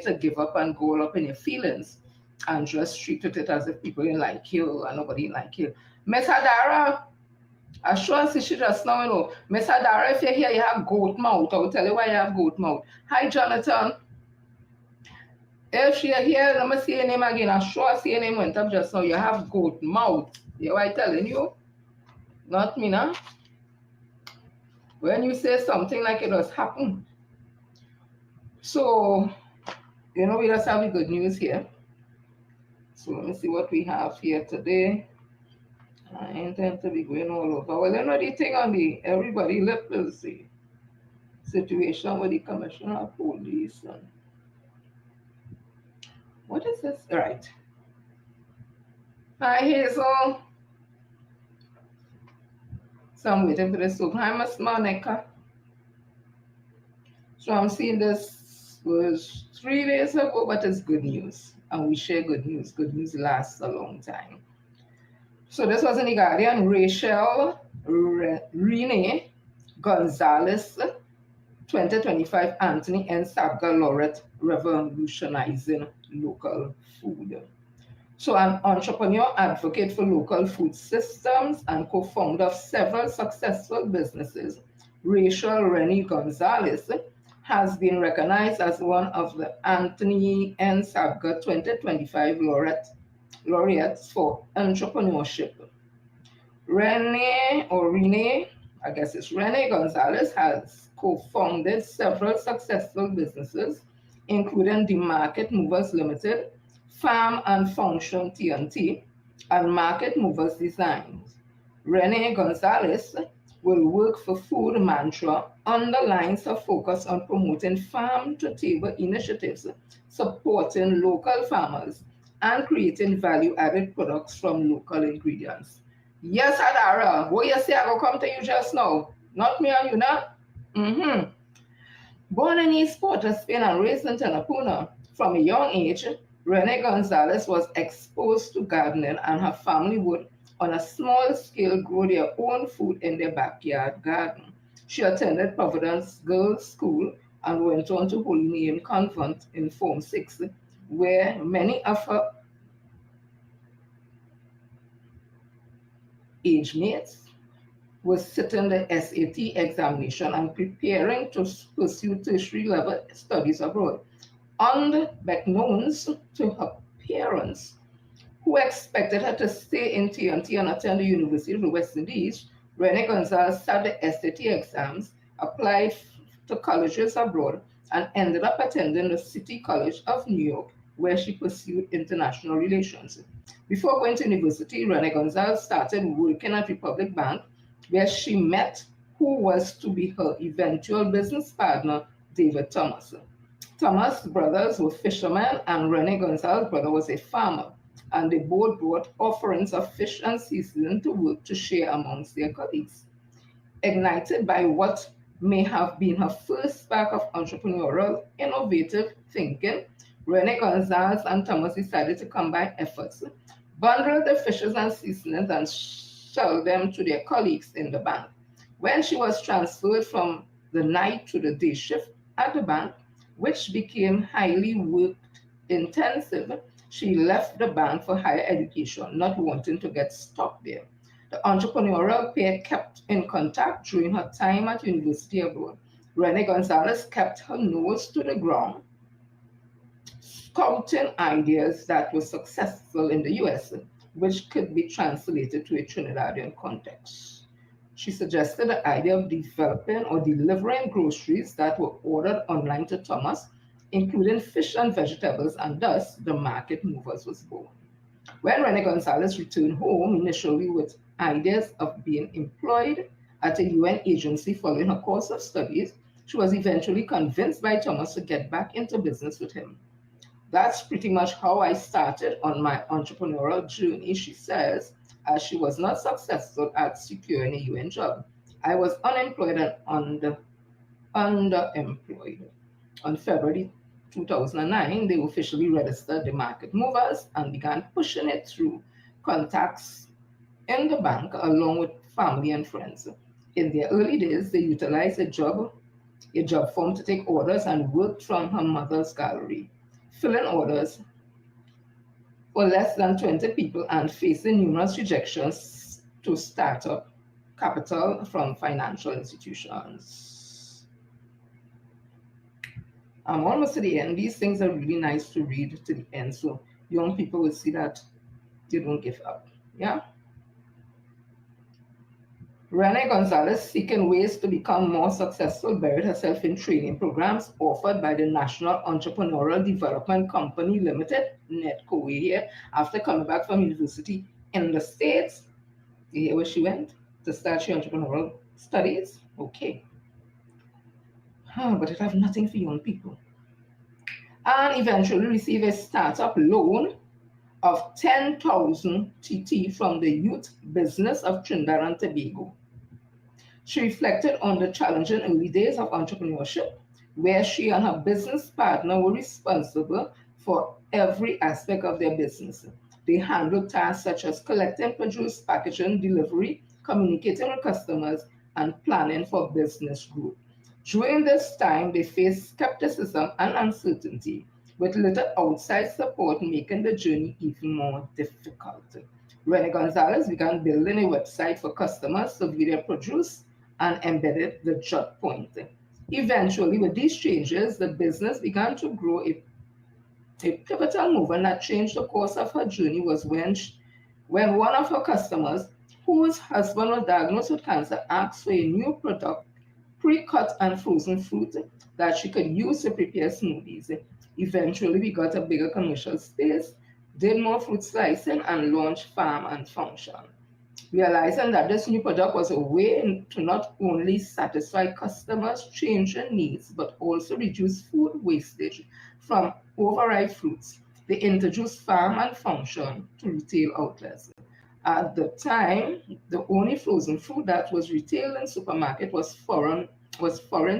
to give up and go all up in your feelings and just treated it as if people didn't like you and nobody didn't like you. Miss Hadara, I sure see she just now, you know. Miss Hadara, if you're here, you have goat mouth. I will tell you why you have goat mouth. Hi, Jonathan. If she here, let me see your name again. I sure see your name went up just now. You have goat mouth. You know what I'm telling you? Not me, nah. When you say something like it does happen. So, you know, we just have the good news here. So let me see what we have here today. I intend to be going all over. Well, you know the thing on the everybody lip is the situation with the commissioner of police and what is this? Right. Hi Hazel. So I'm waiting for the soup. Hi Miss Monica. So I'm seeing this was 3 days ago, but it's good news. And we share good news. Good news lasts a long time. So this was in the Guardian. Rachel Renee Gonzalez, 2025 Anthony N. Sabga Laureate, revolutionizing local food. So an entrepreneur, advocate for local food systems, and co-founder of several successful businesses, Rachel Renee Gonzalez has been recognized as one of the Anthony N. Sabga 2025 laureates for entrepreneurship. Renee, I guess it's Renee Gonzalez, has co-founded several successful businesses, including the Market Movers Limited, Farm and Function TNT, and Market Movers Designs. Renee Gonzalez will work for Food Mantra underlines her focus on promoting farm-to-table initiatives, supporting local farmers, and creating value-added products from local ingredients. Yes, Adara, what you say I will come to you just now. Not me and you now. Mm-hmm. Born in East Port of Spain and raised in Tanapuna, from a young age, Renee Gonzalez was exposed to gardening and her family would, on a small scale, grow their own food in their backyard garden. She attended Providence Girls' School and went on to Holy Name Convent in Form 6, where many of her age mates was sitting the SAT examination and preparing to pursue tertiary level studies abroad. Unbeknownst to her parents, who expected her to stay in TNT and attend the University of the West Indies, Renee Gonzalez sat the SAT exams, applied to colleges abroad, and ended up attending the City College of New York, where she pursued international relations. Before going to university, Renee Gonzalez started working at Republic Bank, where she met who was to be her eventual business partner, David Thomas. Thomas' brothers were fishermen, and Renee Gonzalez's brother was a farmer, and they both brought offerings of fish and seasoning to work to share amongst their colleagues. Ignited by what may have been her first spark of entrepreneurial, innovative thinking, Renee Gonzalez and Thomas decided to combine efforts, bundle the fishes and seasonings, and sell them to their colleagues in the bank. When she was transferred from the night to the day shift at the bank, which became highly work intensive, she left the bank for higher education, not wanting to get stuck there. The entrepreneurial pair kept in contact during her time at university abroad. Renee Gonzalez kept her nose to the ground, scouting ideas that were successful in the US, which could be translated to a Trinidadian context. She suggested the idea of developing or delivering groceries that were ordered online to Thomas, including fish and vegetables, and thus the Market Movers was born. When Renee Gonzalez returned home, initially with ideas of being employed at a UN agency following her course of studies, she was eventually convinced by Thomas to get back into business with him. That's pretty much how I started on my entrepreneurial journey, she says, as she was not successful at securing a UN job. I was unemployed and underemployed. On February 2009, they officially registered the Market Movers and began pushing it through contacts in the bank along with family and friends. In their early days, they utilized a job form to take orders and worked from her mother's gallery. filling orders for less than 20 people and facing numerous rejections to start up capital from financial institutions. I'm almost to the end. These things are really nice to read to the end, so young people will see that they don't give up. Yeah. Rene Gonzalez, seeking ways to become more successful, buried herself in training programs offered by the National Entrepreneurial Development Company Limited, NETCO, here, after coming back from university in the States. You hear where she went to start her entrepreneurial studies? Okay. But it have nothing for young people. And eventually receive a startup loan of 10,000 TT from the Youth Business of Trinidad and Tobago. She reflected on the challenging early days of entrepreneurship, where she and her business partner were responsible for every aspect of their business. They handled tasks such as collecting produce, packaging, delivery, communicating with customers, and planning for business growth. During this time, they faced skepticism and uncertainty, with little outside support making the journey even more difficult. Rene Gonzalez began building a website for customers to view their produce and embedded the jot point. Eventually, with these changes, the business began to grow. A pivotal movement that changed the course of her journey was when one of her customers, whose husband was diagnosed with cancer, asked for a new product, pre-cut and frozen fruit that she could use to prepare smoothies. Eventually, we got a bigger commercial space, did more fruit slicing, and launched Farm and Function. Realizing that this new product was a way to not only satisfy customers' changing needs, but also reduce food wastage from overripe fruits, they introduced Farm and Function to retail outlets. At the time, the only frozen fruit that was retailed in supermarket was foreign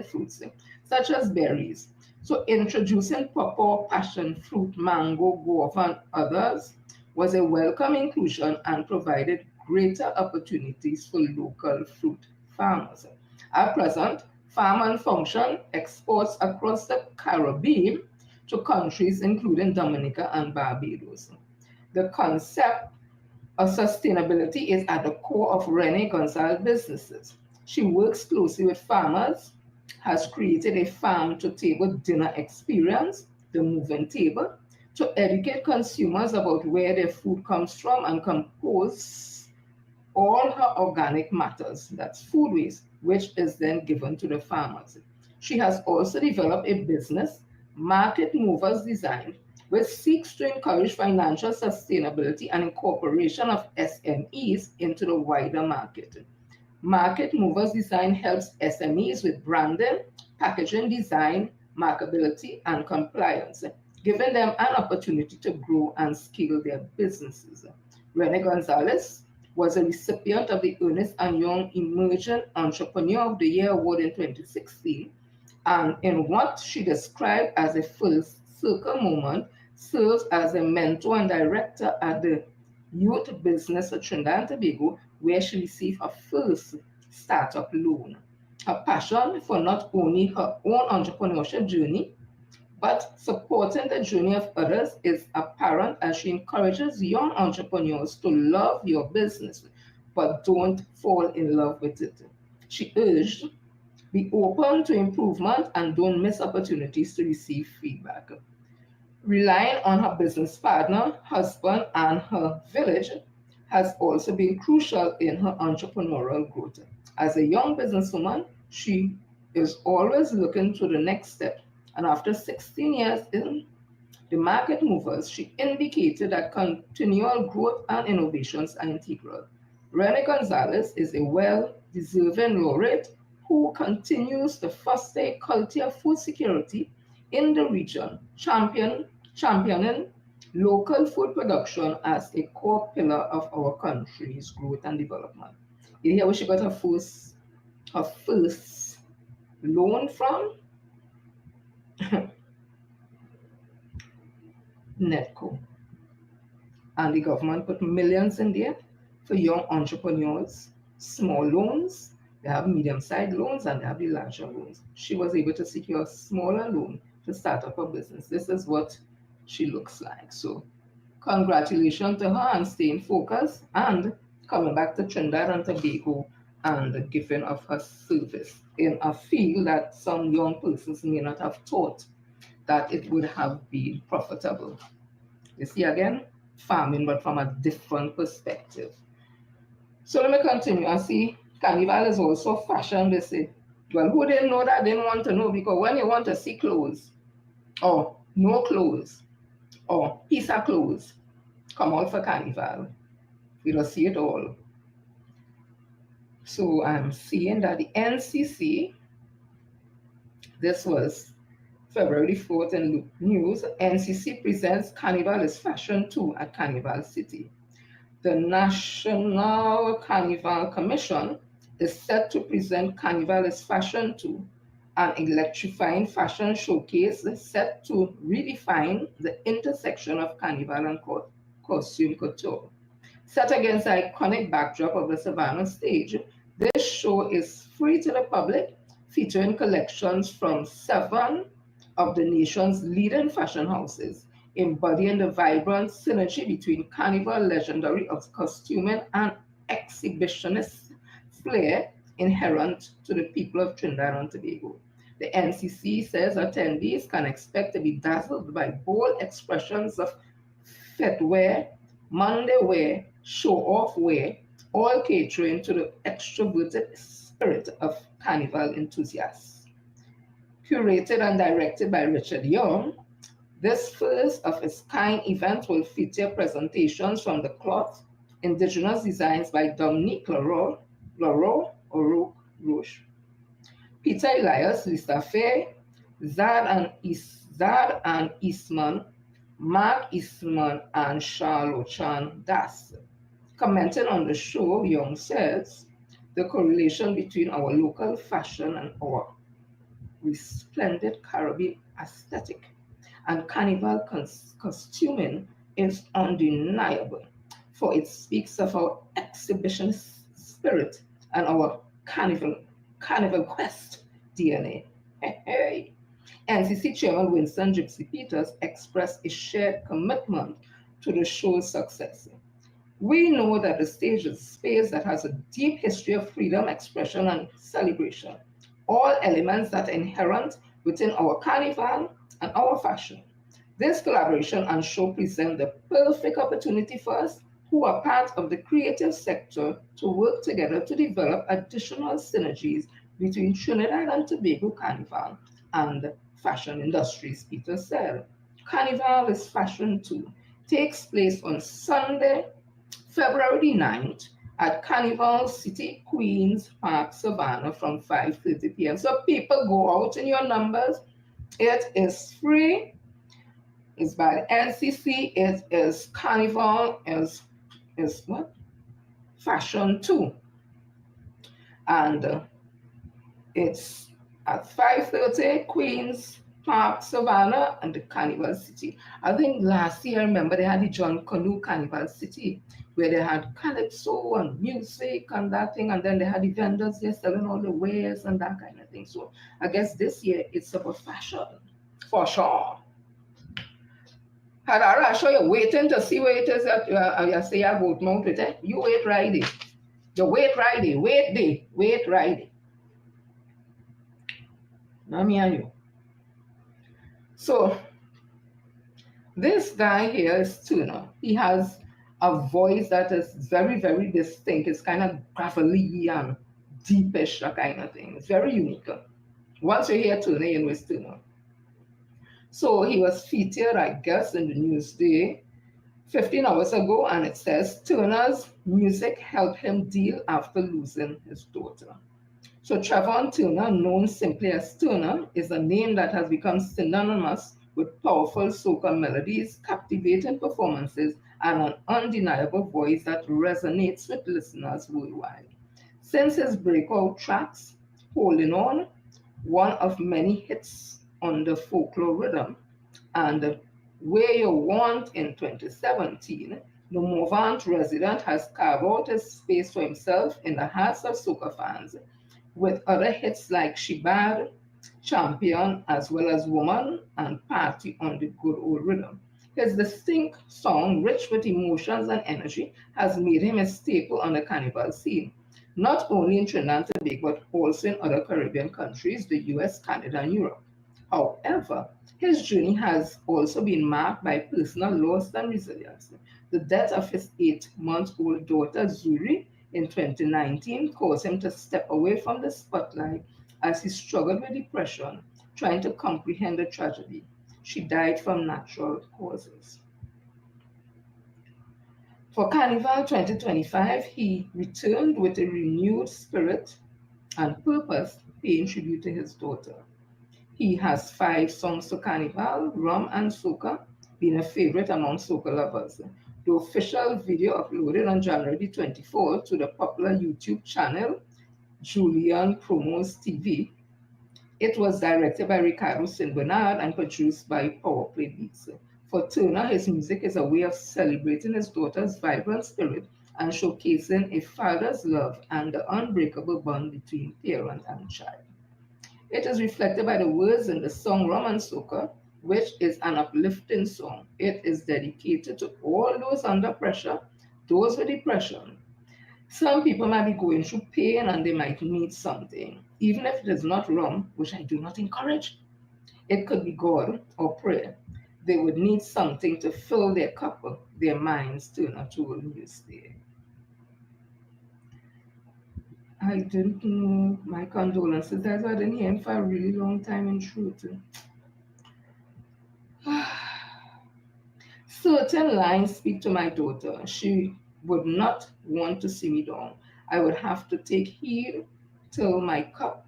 fruits, such as berries. So introducing pawpaw, passion fruit, mango, guava, and others was a welcome inclusion and provided greater opportunities for local fruit farmers. At present, Farm and Function exports across the Caribbean to countries including Dominica and Barbados. The concept of sustainability is at the core of Rene Gonzalez businesses. She works closely with farmers, has created a farm-to-table dinner experience, the moving table, to educate consumers about where their food comes from and compose all her organic matters, that's food waste, which is then given to the farmers. She has also developed a business, Market Movers Design, which seeks to encourage financial sustainability and incorporation of SMEs into the wider market. Market Movers Design helps SMEs with branding, packaging design, markability, and compliance, giving them an opportunity to grow and scale their businesses. Rene Gonzalez was a recipient of the Ernest and Young Emerging Entrepreneur of the Year Award in 2016, and in what she described as a full circle moment, serves as a mentor and director at the Youth Business of Trinidad and Tobago, where she received her first startup loan. Her passion for not only her own entrepreneurship journey, but supporting the journey of others is apparent as she encourages young entrepreneurs to love your business, but don't fall in love with it. She urged, be open to improvement and don't miss opportunities to receive feedback. Relying on her business partner, husband, and her village has also been crucial in her entrepreneurial growth. As a young businesswoman, she is always looking to the next step. And after 16 years in the Market Movers, she indicated that continual growth and innovations are integral. Rene Gonzalez is a well-deserving laureate who continues to foster a culture of food security in the region, championing local food production as a core pillar of our country's growth and development. You hear where she got her first loan from? NETCO. And the government put millions in there for young entrepreneurs, small loans. They have medium-sized loans and they have the larger loans. She was able to secure a smaller loan to start up her business. This is what she looks like. So congratulations to her and staying focused and coming back to Trinidad and Tobago and the giving of her service in a field that some young persons may not have thought that it would have been profitable. You see again, farming, but from a different perspective. So let me continue and see. Carnival is also fashion, they say. Well, who didn't know that didn't want to know, because when you want to see clothes, or no clothes, or piece of clothes, come out for Carnival. We don't see it all. So I'm seeing that the NCC, this was February 4th in news, NCC presents Carnival is Fashion 2 at Carnival City. The National Carnival Commission is set to present Carnival is Fashion 2, an electrifying fashion showcase set to redefine the intersection of Carnival and costume couture. Set against the iconic backdrop of the Savannah stage, this show is free to the public, featuring collections from 7 of the nation's leading fashion houses, embodying the vibrant synergy between Carnival legendary of costuming and exhibitionist flair inherent to the people of Trinidad and Tobago. The NCC says attendees can expect to be dazzled by bold expressions of footwear, Monday wear, show-off wear, all catering to the extroverted spirit of Carnival enthusiasts. Curated and directed by Richard Young, this first of its kind event will feature presentations from the cloth, indigenous designs by Dominique Roche, Peter Elias, Lisa Faye, Zad and Eastman, Mark Eastman, and Charlotte Das. Commenting on the show, Young says, the correlation between our local fashion and our resplendent Caribbean aesthetic and Carnival costuming is undeniable, for it speaks of our exhibition spirit and our carnival quest DNA. Hey. NCC Chairman Winston Gypsy Peters expressed a shared commitment to the show's success. We know that the stage is a space that has a deep history of freedom, expression, and celebration, all elements that are inherent within our carnival and our fashion. This collaboration and show present the perfect opportunity for us who are part of the creative sector to work together to develop additional synergies between Trinidad and Tobago Carnival and fashion industries, Peter said. Carnival is Fashion 2 takes place on Sunday, February 9th at Carnival City, Queens Park, Savannah from 5:30 p.m. So people go out in your numbers. It is free. It's by the NCC. It is Carnival is what? Fashion 2. And it's at 5:30, Queens Park, Savannah, and the Carnival City. I think last year, I remember they had the John Canoe Carnival City, where they had calypso and music and that thing, and then they had the vendors there selling all the wares and that kind of thing. So I guess this year it's about fashion, for sure. Hadara, so you're waiting to see where it is that you say I vote mount with it. You wait Friday. You wait Friday, wait Friday. Now me and you. So this guy here is Turner. He has a voice that is very, very distinct. It's kind of gravelly and deepish, that kind of thing. It's very unique. Once you hear Turner, you know it's Turner. So he was featured, I guess, in the Newsday 15 hours ago, and it says Turner's music helped him deal after losing his daughter. So Trevon Turner, known simply as Turner, is a name that has become synonymous with powerful soca melodies, captivating performances, and an undeniable voice that resonates with listeners worldwide. Since his breakout tracks, Holding On, one of many hits on the folklore rhythm, and Where You Want in 2017, the Movant resident has carved out a space for himself in the hearts of soca fans, with other hits like She Bad, Champion, as well as Woman and Party on the Good Old Rhythm. His distinct song, rich with emotions and energy, has made him a staple on the carnival scene, not only in Trinidad and Tobago, but also in other Caribbean countries, the US, Canada, and Europe. However, his journey has also been marked by personal loss and resilience. The death of his 8-month-old daughter, Zuri, in 2019 caused him to step away from the spotlight as he struggled with depression, trying to comprehend the tragedy. She died from natural causes. For Carnival 2025, he returned with a renewed spirit and purpose, paying tribute to his daughter. He has 5 songs to Carnival, Rum and Soca, being a favorite among soca lovers. The official video uploaded on January 24 to the popular YouTube channel Julian Promos TV. It was directed by Ricardo St. Bernard and produced by Powerplay Beats. For Turner, his music is a way of celebrating his daughter's vibrant spirit and showcasing a father's love and the unbreakable bond between parent and child. It is reflected by the words in the song Rum and Soca, which is an uplifting song. It is dedicated to all those under pressure, those with depression. Some people might be going through pain and they might need something, even if it is not rum, which I do not encourage. It could be God or prayer. They would need something to fill their cup, their minds turn to a new state. I didn't know. My condolences. That's why I didn't hear him for a really long time in truth. Certain lines speak to my daughter. She would not want to see me down. I would have to take heed till my cup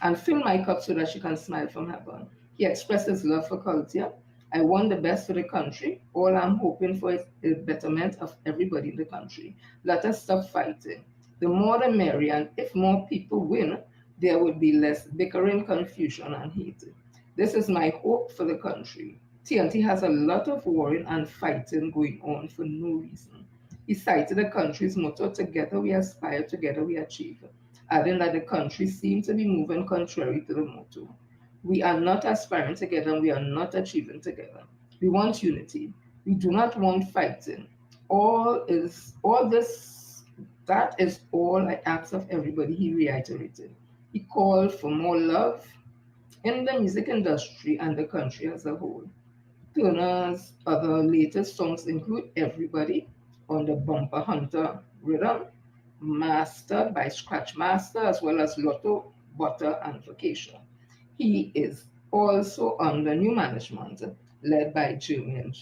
and fill my cup so that she can smile from heaven. He expressed his love for culture. I want the best for the country. All I'm hoping for is the betterment of everybody in the country. Let us stop fighting. The more the merrier, and if more people win, there would be less bickering, confusion, and hate. This is my hope for the country. TNT has a lot of worrying and fighting going on for no reason. He cited the country's motto, "Together we aspire, together we achieve," adding that the country seems to be moving contrary to the motto. We are not aspiring together and we are not achieving together. We want unity. We do not want fighting. All this that is all I ask of everybody, he reiterated. He called for more love in the music industry and the country as a whole. Turner's other latest songs include Everybody on the Bumper Hunter rhythm, mastered by Scratch Master, as well as Lotto, Butter, and Vacation. He is also under new management led by Jermaine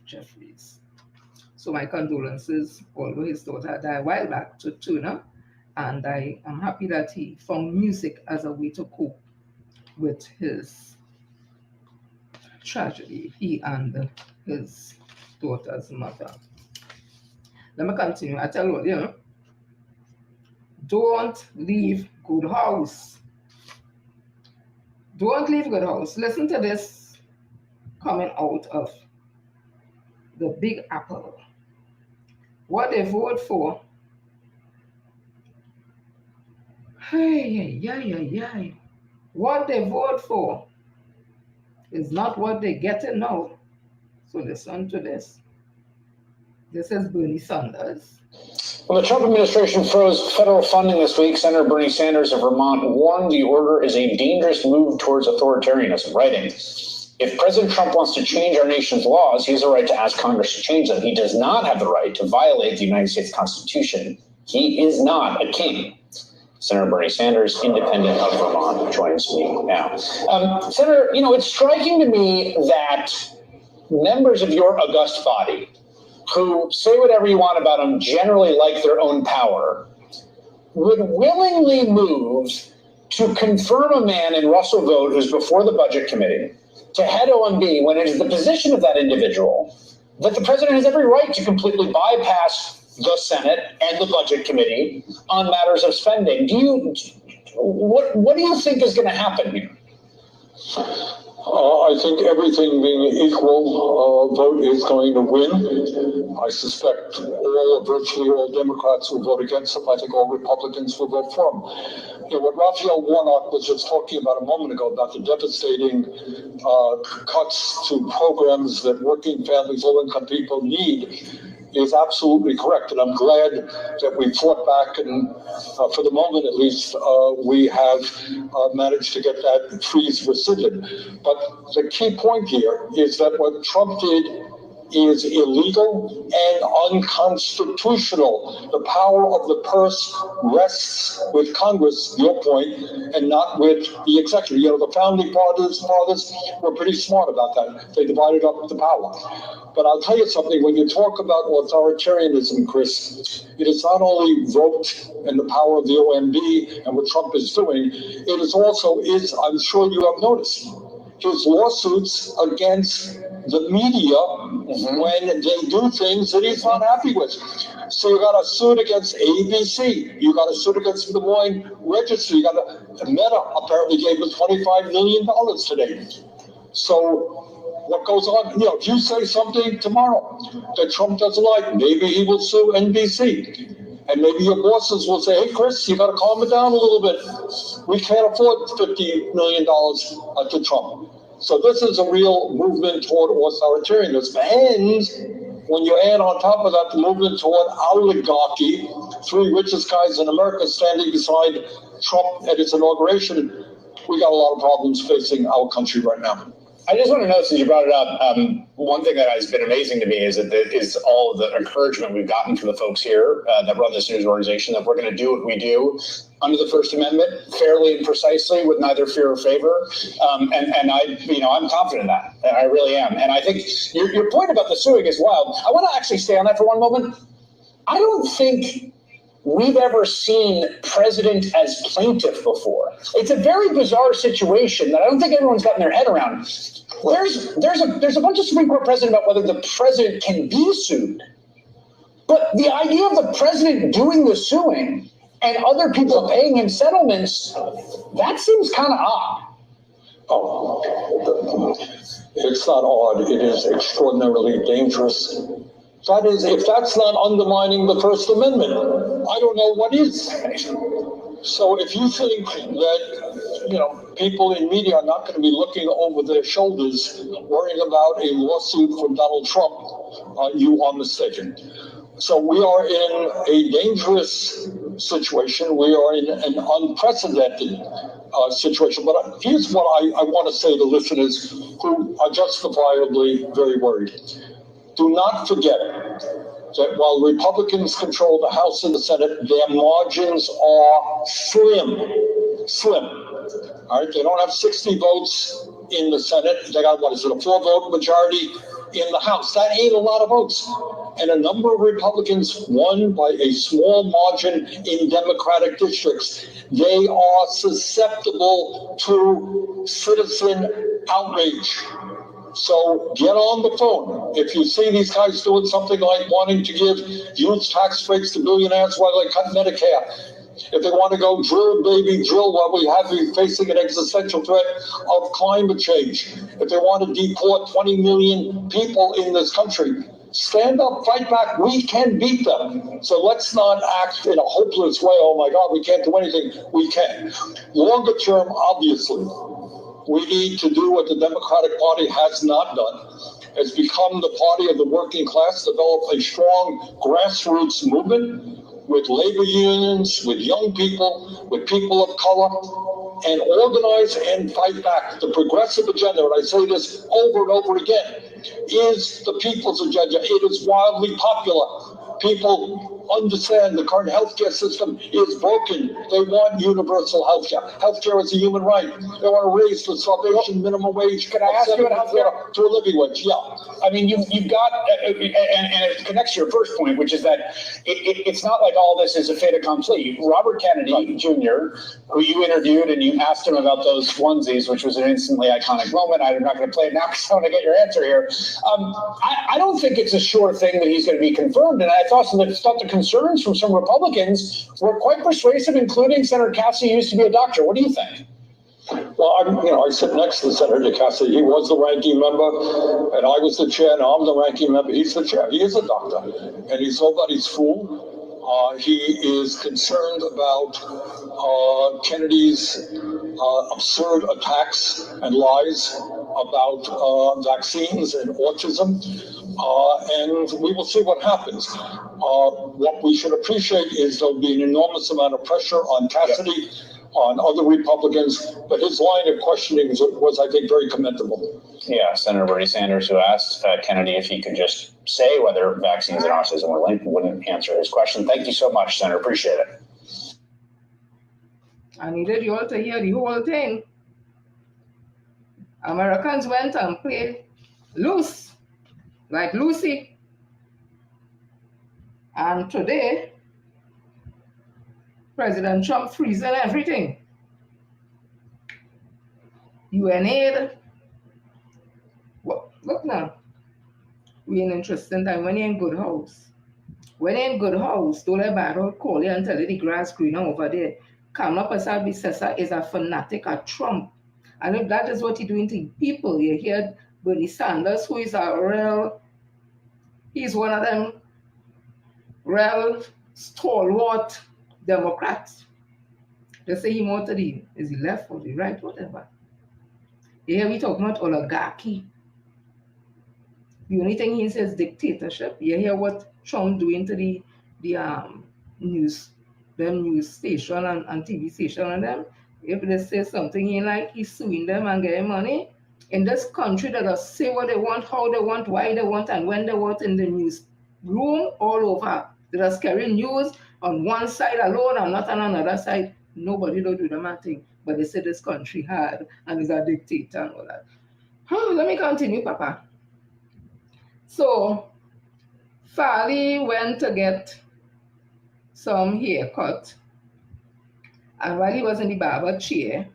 Jeffries. So my condolences, although his daughter died a while back, to Turner, and I am happy that he found music as a way to cope with his tragedy, he and his daughter's mother. Let me continue. I tell you, don't leave good house. Don't leave good house. Listen to this coming out of the Big Apple. What they vote for. Hey. What they vote for is not what they get to know. So listen to this. This is Bernie Sanders. Well, the Trump administration froze federal funding this week. Senator Bernie Sanders of Vermont warned the order is a dangerous move towards authoritarianism, writing, "If President Trump wants to change our nation's laws, he has a right to ask Congress to change them. He does not have the right to violate the United States Constitution. He is not a king." Senator Bernie Sanders, independent of Vermont, joins me now. Senator, it's striking to me that members of your august body, who say whatever you want about them, generally like their own power, would willingly move to confirm a man in Russell Vought, who's before the Budget Committee, to head OMB when it is the position of that individual that the president has every right to completely bypass the Senate and the Budget Committee on matters of spending. What do you think is going to happen here? I think everything being equal, vote is going to win. I suspect virtually all Democrats will vote against him. I think all Republicans will vote for him. You know, what Raphael Warnock was just talking about a moment ago about the devastating cuts to programs that working families, low-income people need is absolutely correct. And I'm glad that we fought back, and for the moment at least, we have managed to get that freeze rescinded. But the key point here is that what Trump did is illegal and unconstitutional. The power of the purse rests with Congress, your point, and not with the executive. You know, the founding fathers were pretty smart about that. They divided up the power. But I'll tell you something, when you talk about authoritarianism, Chris, it is not only vote and the power of the OMB and what Trump is doing, it is also, I'm sure you have noticed, his lawsuits against the media when they do things that he's not happy with. So you got a suit against ABC, you got a suit against the Des Moines Register, you got Meta apparently gave him $25 million today. So what goes on? You know, if you say something tomorrow that Trump doesn't like, maybe he will sue NBC. And maybe your bosses will say, hey, Chris, you got to calm it down a little bit. We can't afford $50 million to Trump. So this is a real movement toward authoritarianism. And when you add on top of that the movement toward oligarchy, three richest guys in America standing beside Trump at his inauguration, we got a lot of problems facing our country right now. I just want to note, since you brought it up, one thing that has been amazing to me is all of the encouragement we've gotten from the folks here that run this news organization, that we're going to do what we do under the First Amendment fairly and precisely with neither fear or favor. And I'm confident in that. I really am. And I think your point about the suing is wild. I want to actually stay on that for one moment. I don't think we've ever seen president as plaintiff before. It's a very bizarre situation that I don't think everyone's gotten their head around. There's a bunch of Supreme Court precedent about whether the president can be sued. But the idea of the president doing the suing and other people paying him settlements, that seems kind of odd. Oh, it's not odd. It is extraordinarily dangerous. That is, if that's not undermining the First Amendment, I don't know what is. So if you think that, people in media are not going to be looking over their shoulders, worrying about a lawsuit from Donald Trump, you are mistaken. So we are in a dangerous situation. We are in an unprecedented situation. But here's what I want to say to listeners who are justifiably very worried. Do not forget that while Republicans control the House and the Senate, their margins are slim. All right, they don't have 60 votes in the Senate. They got, a 4-vote majority in the House. That ain't a lot of votes. And a number of Republicans won by a small margin in Democratic districts. They are susceptible to citizen outrage. So get on the phone. If you see these guys doing something like wanting to give huge tax breaks to billionaires while they cut Medicare, if they want to go drill, baby, drill while we have you facing an existential threat of climate change, if they want to deport 20 million people in this country, stand up, fight back. We can beat them. So let's not act in a hopeless way. Oh my God, we can't do anything. We can. Longer term, obviously, we need to do what the Democratic Party has not done. It's become the party of the working class, develop a strong grassroots movement with labor unions, with young people, with people of color, and organize and fight back. The progressive agenda, and I say this over and over again, is the people's agenda. It is wildly popular. People understand the current healthcare system is broken. They want universal healthcare. Healthcare is a human right. They want to raise the starvation minimum wage. Can I ask you about healthcare? To a living wage, yeah. I mean, you've got, and it connects to your first point, which is that it's not like all this is a fait accompli. Robert Kennedy Jr., who you interviewed and you asked him about those onesies, which was an instantly iconic moment. I'm not going to play it now because I want to get your answer here. I don't think it's a sure thing that he's going to be confirmed, and I thought the concerns from some Republicans were quite persuasive, including Senator Cassidy, who used to be a doctor. What do you think? Well, I sit next to Senator Cassidy. He was the ranking member, and I was the chair. Now I'm the ranking member. He's the chair. He is a doctor, and he's nobody's fool. He is concerned about Kennedy's absurd attacks and lies about vaccines and autism, and we will see what happens. What we should appreciate is there'll be an enormous amount of pressure on Cassidy, on other Republicans, but his line of questioning was, I think, very commendable. Yeah, Senator Bernie Sanders, who asked Kennedy if he could just say whether vaccines and autism were linked, wouldn't answer his question. Thank you so much, Senator. Appreciate it. I needed you all to hear the whole thing. Americans went and played loose, like Lucy. And today, President Trump freezing everything. UNAID. Well, look now. We're in an interesting time when you're in good house. When you're in good house, don't let bad call you and tell you the grass greener over there. Kamala Persad is a fanatic at Trump. And if that is what he's doing to people, you hear Bernie Sanders, who is he's one of them real stalwart Democrats. They say he more to is he left or the right, whatever. Here we talking about oligarchy. The only thing he says dictatorship. You hear what Trump doing to the news station and TV station and them. If they say something he like, he's suing them and getting money. In this country, they just say what they want, how they want, why they want, and when they want in the news room all over. They just carry news on one side alone and not on another side. Nobody don't do the thing. But they say this country hard and is a dictator and all that. Let me continue, Papa. So, Farley went to get some haircut. And while he was in the barber chair,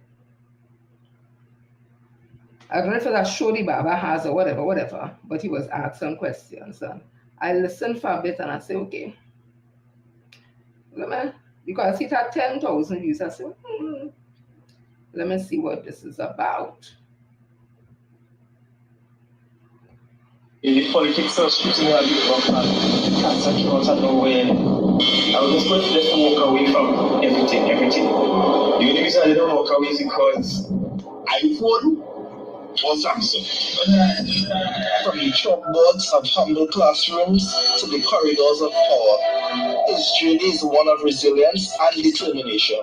I don't know if that show the barber has or whatever, but he was asked some questions. And I listened for a bit and I said, okay. Because it had 10,000 views, I said, let me see what this is about. The politics of shooting a bit of cancer cures and nowhere. I was just going to just walk away from everything. The only reason I didn't walk away is because iPhone or Samsung. From the chalkboards of humble classrooms to the corridors of power, his journey is one of resilience and determination.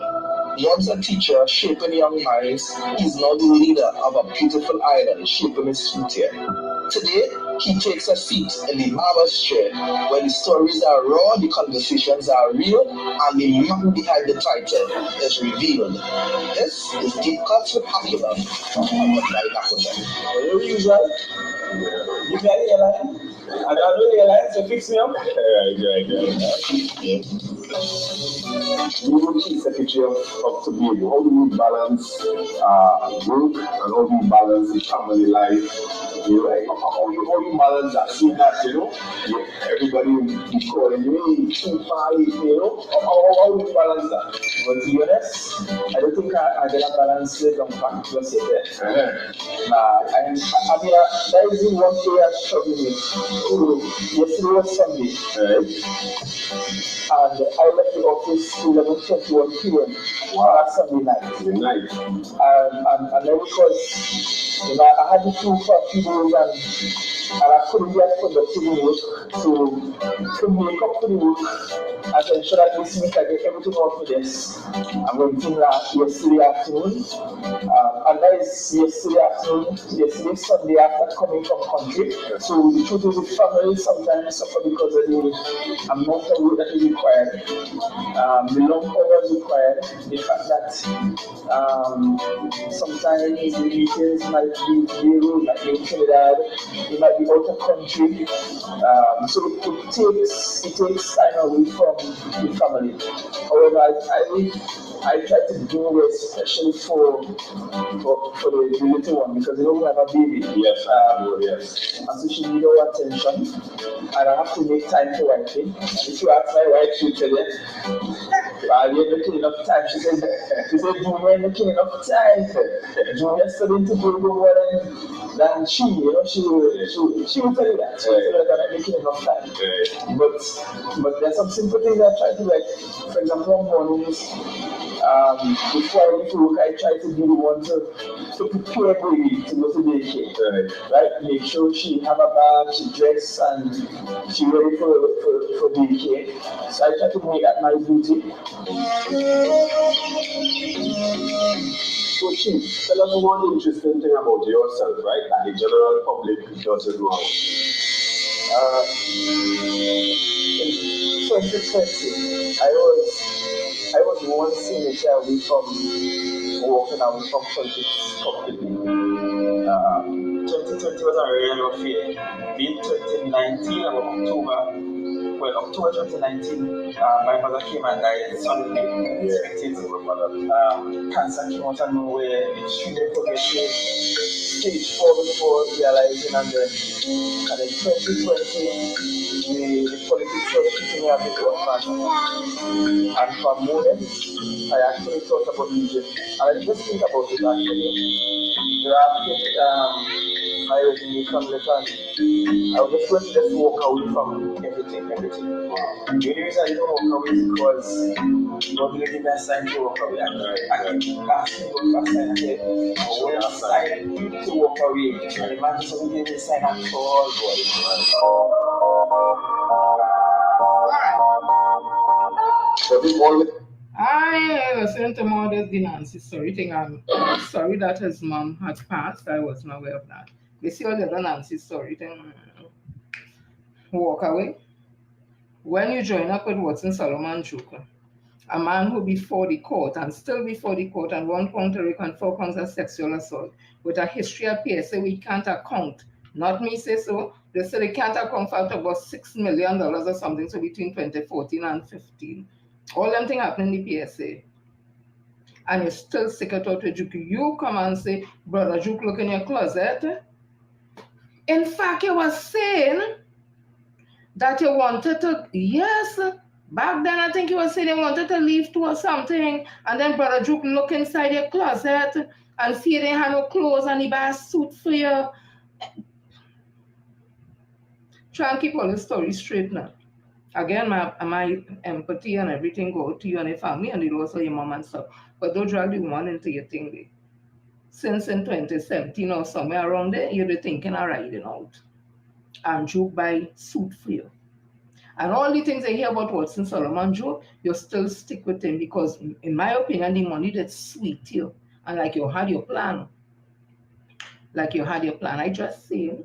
Once a teacher shaping young minds, he's now the leader of a beautiful island shaping his future. Today, he takes a seat in the barber's chair where the stories are raw, the conversations are real, and the man behind the title is revealed. This is Deep Cuts with Acumen. You got the airline? I got the airline, so fix me up. You will see secretary of Tobago. How do you balance work and how do you balance the family life? You know, how you balance that? See that, you know? Everybody is calling you, too far, you know? How do you balance that? But to be honest, I don't think I can balance it on back to us there. I mean, there is one day I struggled with. Yesterday was Sunday, and I left the office 11:21 p.m. Wow. Sunday night. And then because I had to do for a few days and I couldn't get for the work, so to make up for the work and to ensure that this week I get everything off for this. I'm going to yesterday afternoon, and that is yesterday Sunday after coming from country. So the truth is the family sometimes suffer because of the amount of work that is required, the long hours required, the fact that sometimes the meetings might be zero, like in Trinidad, it might be out of country, so it takes time away from the family. However, I try to do it especially for the little one because they don't have a baby. Yes. And so she needs our attention, and I have to make time for writing. If you ask my wife, she'll tell you. You're looking enough time. She said, Junior, you're looking enough time. Junior studying to do more than she, you know, she will tell you that. She will tell you that I'm making enough time. But there's some simple things I try to, like, for example, on mornings, before I go to work, I try to be the one to prepare baby to go to daycare. Right? Make sure she have a bath, she dress, and she ready for daycare. So I try to make that my duty. So, Chief, tell us one interesting thing about yourself, right? And the general public doesn't know. In 2020, I was one signature away from walking away from politics completely. 2020 was a real rough year. In 2019, about October 2019, my mother came and died suddenly. Cancer came out of nowhere, extremely progressive, stage 4 before realizing, and then 2020, the politics was keeping me a bit of fashion. And for moments, I actually thought about leaving. And I just think about it actually. Drafting my resignation letter, I was just going to just walk away from everything. The only reason I didn't walk away is because God didn't give me a sign to walk away. I keep asking God for a sign. I said, when a sign to walk away, and the man just gave me a sign at all, God. I listened to more of the Nancy story thing. I'm sorry that his mom had passed. I wasn't aware of that. You see all the other Nancy story thing. Walk away. When you join up with Watson Solomon Joker, a man who before the court and still before the court and 1 count of rape and 4 counts of sexual assault with a history of PSA we can't account. Not me say so. They say they can't account for about $6 million or something, so between 2014 and 15. All them things happen in the PSA. And you still stick it out with Juke. You come and say, Brother Juke, look in your closet. In fact, you was saying that you wanted to, yes, back then I think you were saying you wanted to leave to or something. And then Brother Juke look inside your closet and see they have no clothes and he buy a suit for you. Try and keep all the story straight now. Again, my empathy and everything go to you and your family and it also your mom and stuff. But don't drag the woman into your thing there. Since in 2017 or somewhere around there, you're thinking of riding out. And Juke buy suit for you. And all the things I hear about Watson Solomon Juke, you still stick with him because in my opinion, the money that's sweet to you. And like you had your plan. I just say.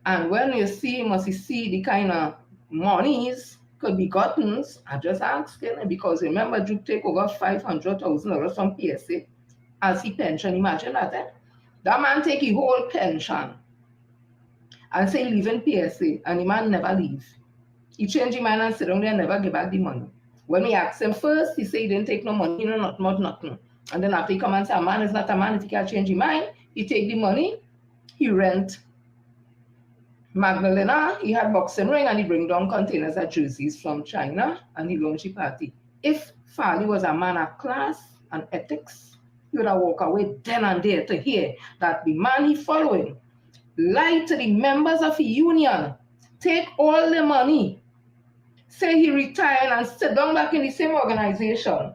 And when you see, must you see the kind of monies could be gotten, I just asked him because remember Juke take over $500,000 from PSA as he pension. Imagine that. That man take his whole pension and say leave in PSA and the man never leave. He changed his mind and sit down there and never give back the money. When we asked him first, he said he didn't take no money, nothing. And then after he come and say a man is not a man, if he can't change his mind, he take the money, he rent Magdalena, he had boxing ring and he bring down containers of jerseys from China and he launched a party. If Farley was a man of class and ethics, he would have walked away then and there to hear that the man he following lied to the members of the union, take all the money, say he retired and sit down back in the same organization,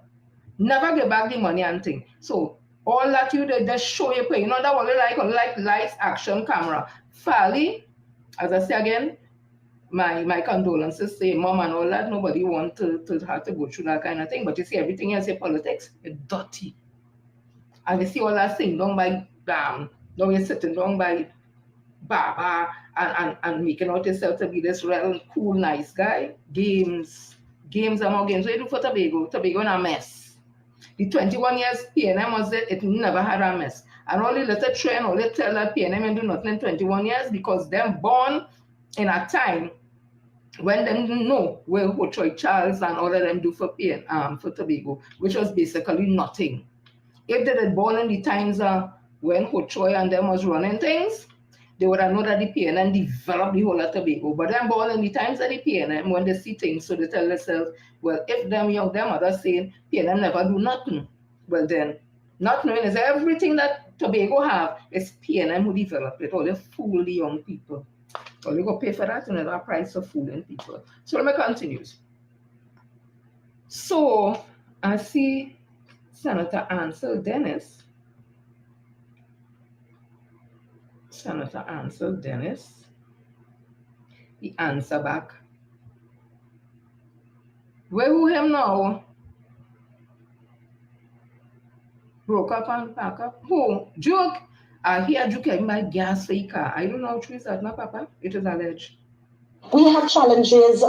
never get back the money and thing. So all that you did just show you pay. You know that what like lights, action, camera. Farley, as I say again, my condolences to your mom and all that. Nobody want to have to go through that kind of thing. But you see, everything else in politics is dirty. And you see all that thing done by now you're sitting down by Baba and making out yourself to be this real cool, nice guy. Games and more games. What you do for Tobago? Tobago in a mess. The 21 years PNM was that it never had a mess. And all the little train, all they tell that PNM and do nothing in 21 years because them born in a time when they didn't know where Hochoy Charles and all of them do for Tobago, which was basically nothing. If they had born in the times when Hochoy and them was running things, they would have known that the PNM developed the whole of Tobago. But then born in the times of the PNM, when they see things, so they tell themselves, well, if them young, them others saying PNM never do nothing, well then, not knowing is everything that Tobago have, it's PNM who developed it. All they fool the young people. Well, they go pay for that, and the price of fooling people. So let me continue. So I see Senator Ansel Dennis. Senator Ansel Dennis. He answer back. Where who him now? Broke up and pack up. Who? Joke. I hear Joke having my gas for your car. I don't know how true is that, no, Papa? It is alleged. We have challenges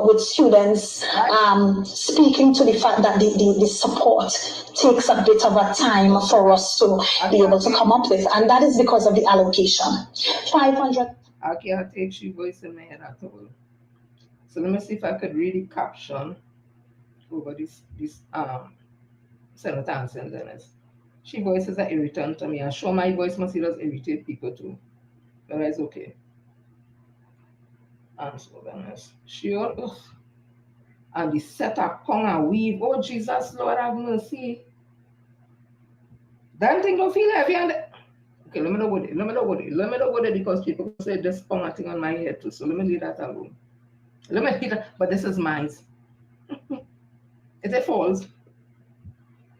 with students speaking to the fact that the support takes a bit of a time for us to be able to come up with, and that is because of the allocation. 500. I can't take she voice in my head at all. So let me see if I could really caption over this Senator Ansel Dennis. She voice is an irritant to me. I'm sure my voice must irritate people too. But it's okay. Ansel Dennis. She and the set up pong and weave. Oh Jesus, Lord have mercy. That thing don't feel heavy and okay, let me know what it because people say this pong thing on my head too. So let me leave that alone. Let me hit it, but this is mine. It's a falls.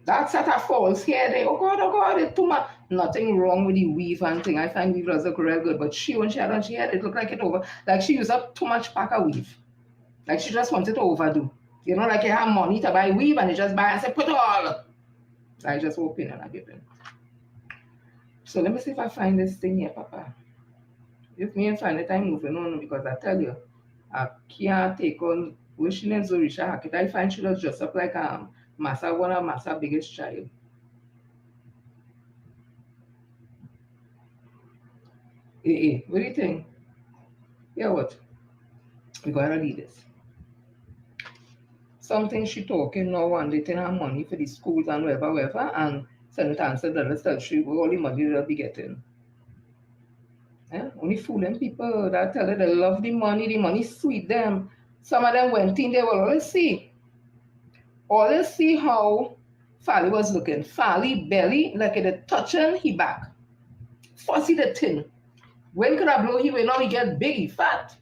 That set of falls here, oh God, it's too much. Nothing wrong with the weave and thing. I find weavers look real good, but when she had on, it looked like it over. Like she used up too much pack of weave. Like she just wanted to overdo. You know, like you have money to buy weave and you just buy and say, put it all. I just open and I give it. So let me see if I find this thing here, Papa. If me and find it, I'm moving on because I tell you, I can't take on when she names Zorisha Hackett. I find she looks just up like Massa, one of Massa's biggest child. Hey, what do you think? Yeah, what? We're going to read this. Something she talking now and they take her money for the schools and whatever, and Senator Ansel Dennis tell she all the money they'll be getting. Yeah? Only fooling people that tell her they love the money sweet them. Some of them went in, they will always see how Fally was looking. Fally belly, like it touching he back. Fussy the tin. When could I blow he way now he get big, he fat.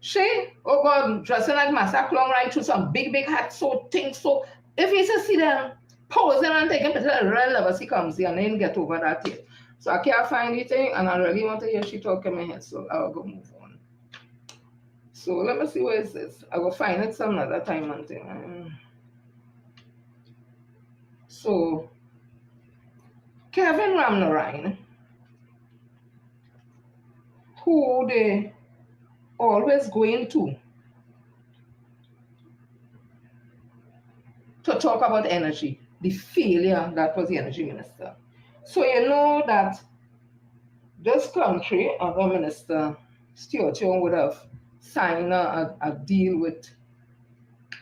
She, oh God, dressing like Massa Clown right through some big hat, so things. So if you just see them posing and taking pictures at real level, she comes here and then get over that here. So I can't find anything and I really want to hear she talk in my head, so I'll go move on. So let me see where is this. I will find it some other time and thing. So Kevin Ramnarine, who they always going to talk about energy, the failure that was the energy minister. So you know that this country, our minister Stuart Young would have signed a deal with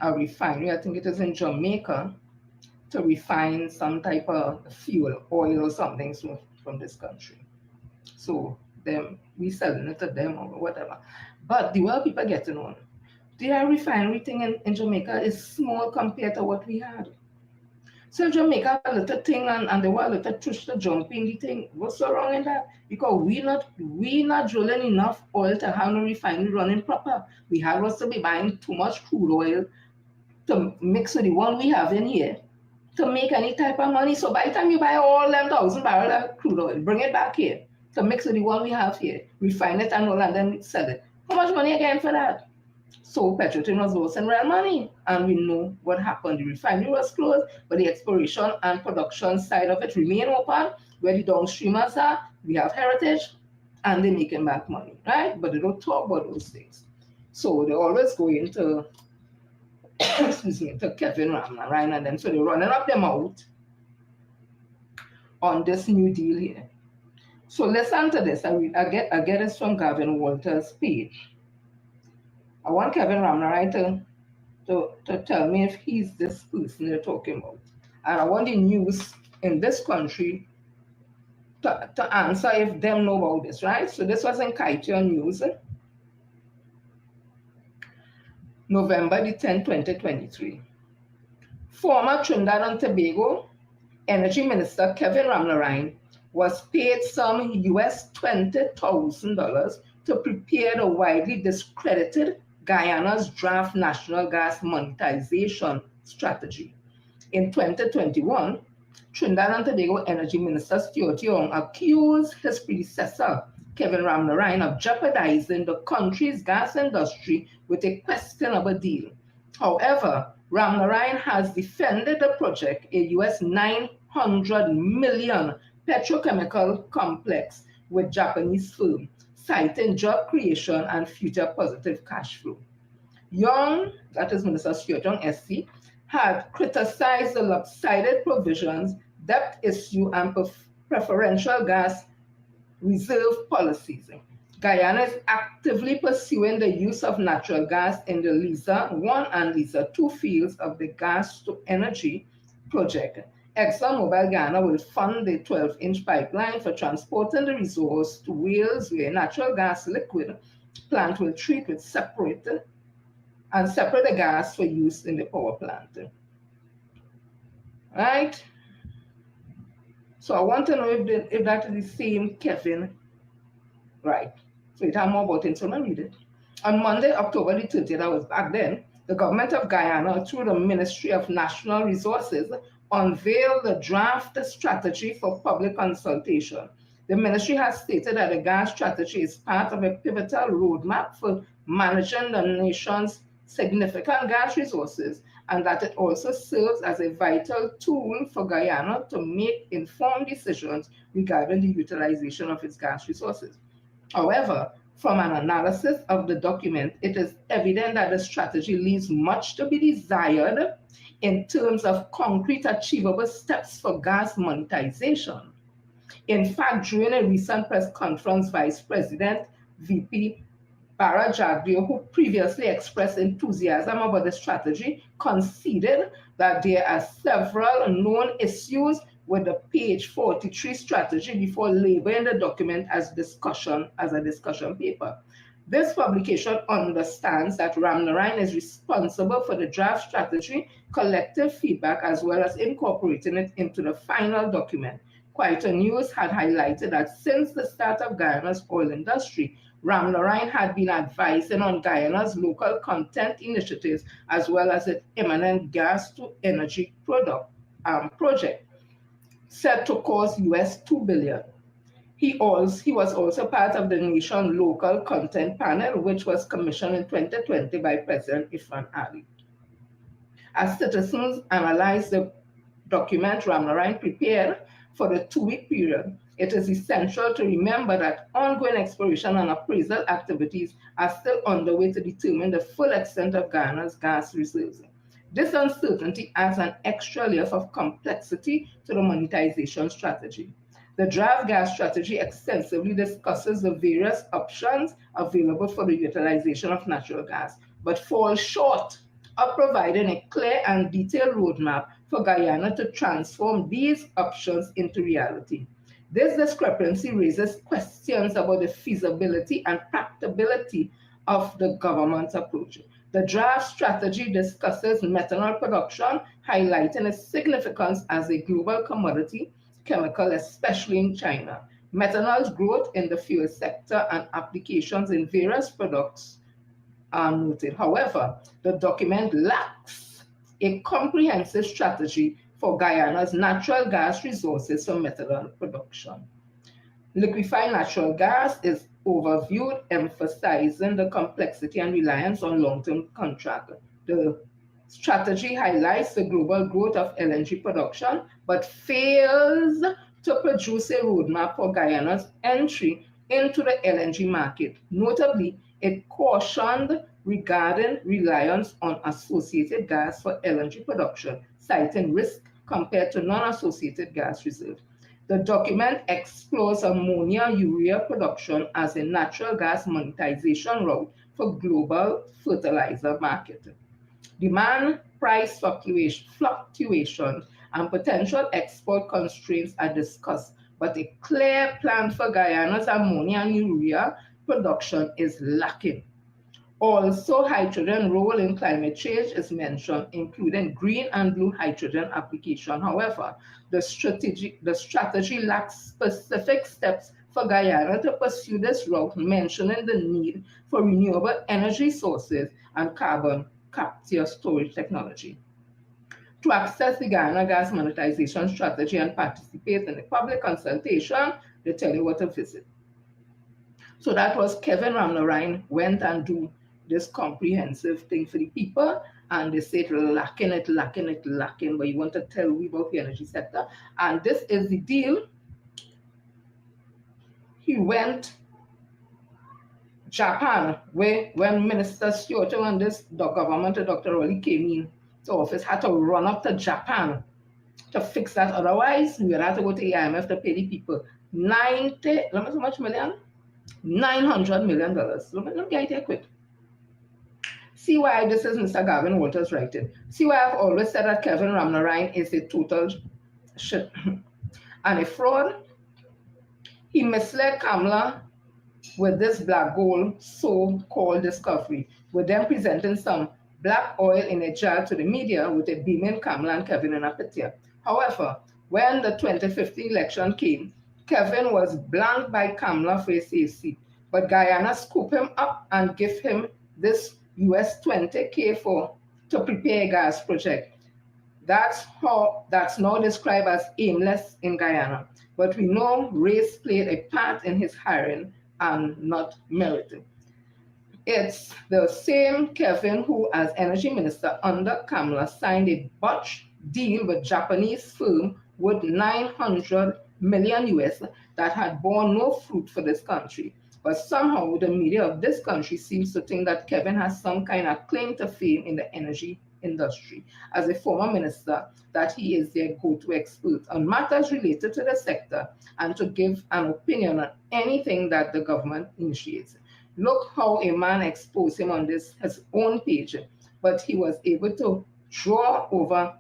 a refinery, I think it is in Jamaica, to refine some type of fuel, oil or something from this country. So we selling it to them or whatever. But the way people getting on, the refinery thing in Jamaica is small compared to what we had. So Jamaica a little thing and they were a little push to jump in the thing. What's so wrong in that? Because we not drilling enough oil to have no refinery running proper. We have us to be buying too much crude oil to mix with the one we have in here to make any type of money. So by the time you buy all them 1,000 barrels of crude oil, bring it back here to mix with the one we have here, refine it and all, and then sell it. How much money again for that? So Petrotim was losing real money, and we know what happened. The refinery was closed, but the exploration and production side of it remain open, where the downstreamers are. We have heritage, and they're making back money, right? But they don't talk about those things. So they always go into excuse me, to Kevin Ramnarine and them. So they're running up their mouth on this new deal here. So listen to this. I get this from Gavin Walter's page. I want Kevin Ramnarine to tell me if he's this person they're talking about. And I want the news in this country to answer if them know about this, right? So this was in Kaitian News, November the 10th, 2023. Former Trinidad and Tobago Energy Minister Kevin Ramlarine was paid some US $20,000 to prepare the widely discredited Guyana's draft national gas monetization strategy. In 2021, Trinidad and Tobago Energy Minister Stuart Young accused his predecessor, Kevin Ramlarine, of jeopardizing the country's gas industry with a questionable deal. However, Ramlarine has defended the project, a US $900 million petrochemical complex with Japanese firm, citing job creation and future positive cash flow. Young, that is Minister Stuart Young, SC, had criticized the lopsided provisions, debt issue, and preferential gas reserve policies. Guyana is actively pursuing the use of natural gas in the Liza 1 and Liza 2 fields of the gas to energy project. ExxonMobil Guyana will fund the 12-inch pipeline for transporting the resource to Wales, where natural gas liquid plant will treat with separate the gas for use in the power plant. Right? So I want to know if that is the same Kevin. Right. So it had more about it, so let me read it. On Monday, October the 30th, that was back then, the government of Guyana, through the Ministry of National Resources, unveiled the draft strategy for public consultation. The ministry has stated that the gas strategy is part of a pivotal roadmap for managing the nation's significant gas resources, and that it also serves as a vital tool for Guyana to make informed decisions regarding the utilization of its gas resources. However, from an analysis of the document, it is evident that the strategy leaves much to be desired in terms of concrete achievable steps for gas monetization. In fact, during a recent press conference, Vice President VP Bara Jagdeo, who previously expressed enthusiasm about the strategy, conceded that there are several known issues with the page 43 strategy before labeling the document as a discussion paper. This publication understands that Ramlarine is responsible for the draft strategy, collective feedback, as well as incorporating it into the final document. Quite a News had highlighted that since the start of Guyana's oil industry, Ramlarine had been advising on Guyana's local content initiatives, as well as its imminent gas to energy project, set to cost US $2 billion. He was also part of the Nation Local Content Panel, which was commissioned in 2020 by President Irfan Ali. As citizens analyze the document Ramlarine prepared for the 2-week period, it is essential to remember that ongoing exploration and appraisal activities are still underway to determine the full extent of Guyana's gas reserves. This uncertainty adds an extra layer of complexity to the monetization strategy. The draft gas strategy extensively discusses the various options available for the utilization of natural gas, but falls short of providing a clear and detailed roadmap for Guyana to transform these options into reality. This discrepancy raises questions about the feasibility and practicability of the government's approach. The draft strategy discusses methanol production, highlighting its significance as a global commodity chemical, especially in China. Methanol's growth in the fuel sector and applications in various products are noted. However, the document lacks a comprehensive strategy for Guyana's natural gas resources for methanol production. Liquefied natural gas is overviewed, emphasizing the complexity and reliance on long-term contract. The strategy highlights the global growth of LNG production, but fails to produce a roadmap for Guyana's entry into the LNG market. Notably, it cautioned regarding reliance on associated gas for LNG production, citing risk compared to non-associated gas reserves. The document explores ammonia-urea production as a natural gas monetization route for global fertilizer market. Demand, price fluctuations, and potential export constraints are discussed, but a clear plan for Guyana's ammonia and urea production is lacking. Also, hydrogen role in climate change is mentioned, including green and blue hydrogen application. However, the strategy lacks specific steps for Guyana to pursue this route, mentioning the need for renewable energy sources and carbon capture storage technology. To access the Guyana gas monetization strategy and participate in the public consultation, they tell you what to visit. So that was Kevin Ramnarine went and do this comprehensive thing for the people, and they said lacking, but you want to tell me about the energy sector. And this is the deal. He went Japan, where when Minister Stewart and this government, Dr. Rowley came in to office, had to run up to Japan to fix that. Otherwise, we would have to go to the IMF to pay the people how much million? $900 million. Let me get it quick. See why this is Mr. Gavin Walters writing. See why I've always said that Kevin Ramnarine is a total shit and a fraud. He misled Kamala with this black gold so-called discovery, with them presenting some black oil in a jar to the media with a beaming Kamala and Kevin in a picture. However, when the 2015 election came, Kevin was blanked by Kamala for a safe seat, but Guyana scooped him up and gave him this US 20K to prepare a gas project. That's now described as aimless in Guyana. But we know race played a part in his hiring and not merit. It's the same Kevin who, as energy minister under Kamala, signed a botched deal with Japanese firm worth $900 million US that had borne no fruit for this country. But somehow the media of this country seems to think that Kevin has some kind of claim to fame in the energy industry. As a former minister, that he is their go-to expert on matters related to the sector and to give an opinion on anything that the government initiates. Look how a man exposed him on his own page, but he was able to draw over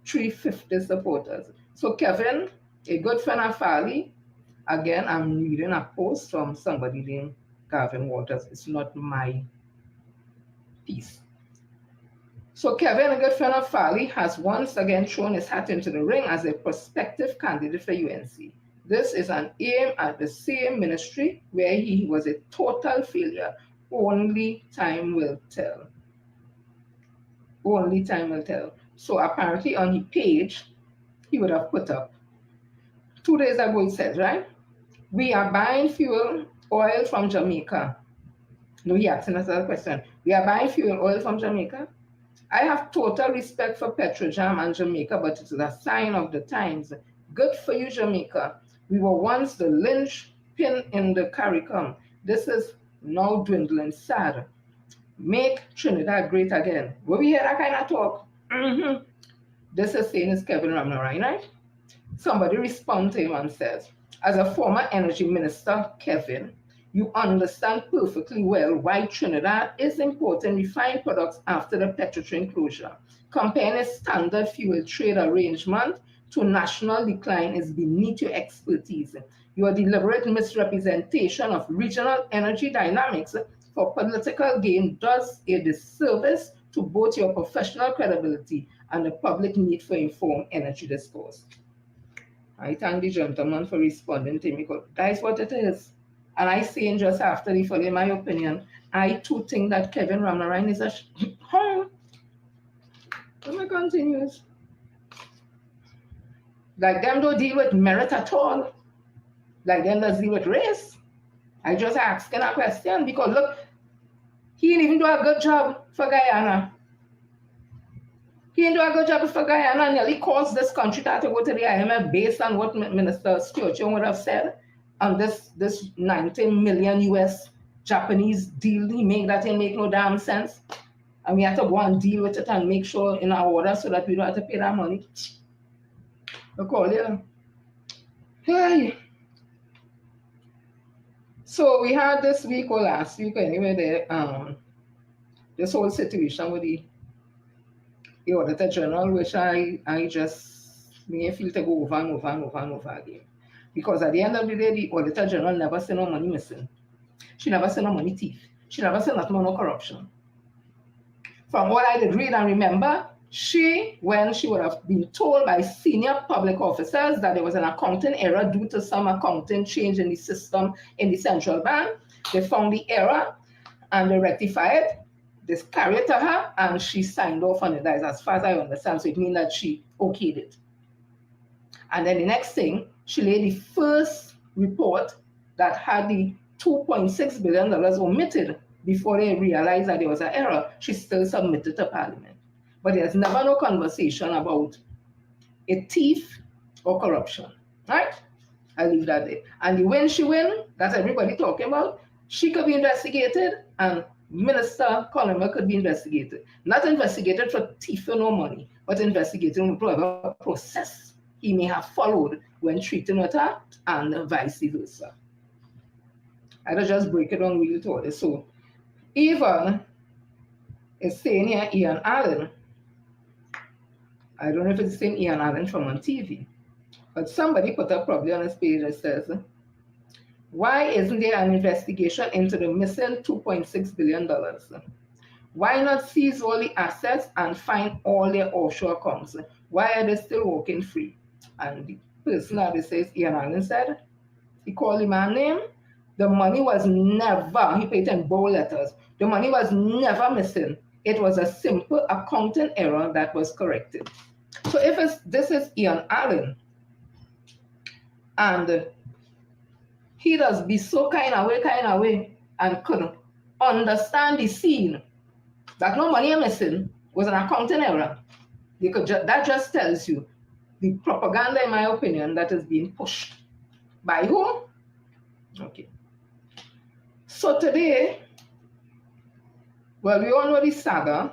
350 supporters. So Kevin, a good friend of Fali, again, I'm reading a post from somebody named Gavin Walters. It's not my piece. So Kevin, a good friend of Fali, has once again thrown his hat into the ring as a prospective candidate for UNC. This is an aim at the same ministry where he was a total failure. Only time will tell. Only time will tell. So apparently on his page, he would have put up 2 days ago, he said, right? We are buying fuel oil from Jamaica. No, he asking us that question. We are buying fuel oil from Jamaica. I have total respect for Petrojam and Jamaica, but it is a sign of the times. Good for you, Jamaica. We were once the linchpin in the CARICOM. This is now dwindling sad. Make Trinidad great again. Will we hear that kind of talk? Mm-hmm. This is saying is Kevin Ramnarine, right? Somebody respond to him and says, as a former energy minister, Kevin, you understand perfectly well why Trinidad is importing refined products after the Petrotrain closure. Comparing a standard fuel trade arrangement to national decline is beneath your expertise. Your deliberate misrepresentation of regional energy dynamics for political gain does a disservice to both your professional credibility and the public need for informed energy discourse. I thank the gentleman for responding to me because that is what it is. And I say just after the in my opinion, I too think that Kevin Ramnarine is a Let me continue. Like them don't deal with merit at all. Like them does deal with race. I just asking a question because look, he didn't even do a good job for Guyana. He didn't do a good job for Guyana and nearly caused this country to have to go to the IMF based on what Minister Stewart would have said on this 19 million US Japanese deal he made that didn't make no damn sense. And we have to go and deal with it and make sure in our order so that we don't have to pay that money. Look all here. Hey. So we had this week or last week anyway, this whole situation with the Auditor General, which I just may feel to go over and over again. Because at the end of the day, the Auditor General never said no money missing. She never said no money thief. She never said nothing about no corruption. From what I did read and remember, when she would have been told by senior public officers that there was an accounting error due to some accounting change in the system in the central bank, they found the error and they rectified it. They carried it to her and she signed off on it. That is as far as I understand. So it means that she okayed it. And then the next thing, she laid the first report that had the $2.6 billion omitted before they realized that there was an error. She still submitted to Parliament. But there's never no conversation about a thief or corruption, right? I leave that there. And the win she win, that's everybody talking about, she could be investigated and Minister Conover could be investigated. Not investigated for thief or no money, but investigated on whatever process he may have followed when treating with her and vice versa. I don't just break it down really to this. So even it's saying here Ian Allen. I don't know if it's the same Ian Allen from on TV, but somebody put up probably on his page that says, why isn't there an investigation into the missing $2.6 billion? Why not seize all the assets and find all their offshore accounts? Why are they still walking free? And the person that says Ian Allen said, he called the man name. The money was never, he paid in bold letters, the money was never missing. It was a simple accounting error that was corrected. So if this is Ian Allen, and he does be so kind of way, and could understand the scene that no money missing was an accounting error, that just tells you the propaganda, in my opinion, that is being pushed. By who? Okay. So today, well, we all know the saga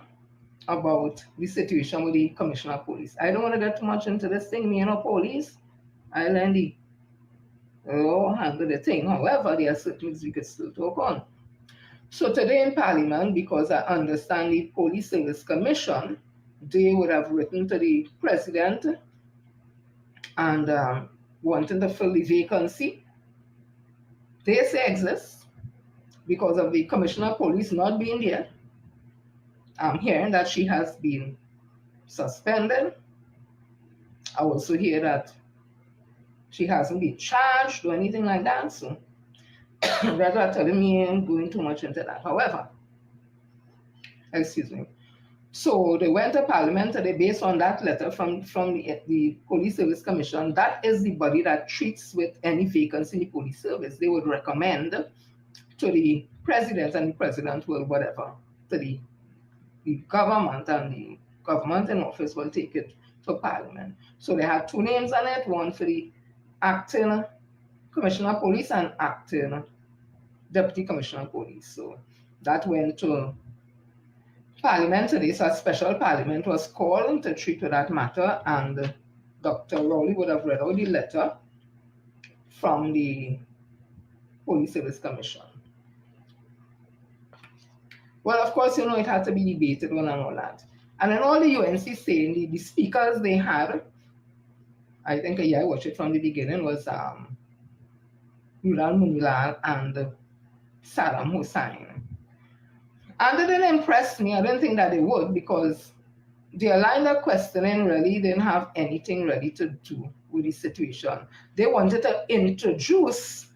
about the situation with the Commissioner of Police. I don't want to get too much into this thing, me and police. I learned the law handle the thing. However, there are certain things we could still talk on. So today in Parliament, because I understand the Police Service Commission, they would have written to the President and wanting to fill the vacancy. They say exists because of the Commissioner of Police not being there. I'm hearing that she has been suspended. I also hear that she hasn't been charged or anything like that. So rather are telling me I'm going too much into that. However, excuse me. So they went to Parliament today based on that letter from the Police Service Commission. That is the body that treats with any vacancy in the police service. They would recommend to the President, and the President will whatever, to the government, and the government in office will take it to Parliament. So they had two names on it, one for the acting Commissioner of Police and acting Deputy Commissioner of Police. So that went to Parliament today. So a special Parliament was called to treat with that matter, and Dr. Rowley would have read out the letter from the Police Service Commission. Well, of course, you know, it had to be debated and all that. And then all the UNC saying, the speakers they had, I think I watched it from the beginning, was Nurul Munilal and Saddam Hussein. And they didn't impress me. I didn't think that they would, because their line of questioning really didn't have anything ready to do with the situation. They wanted to introduce,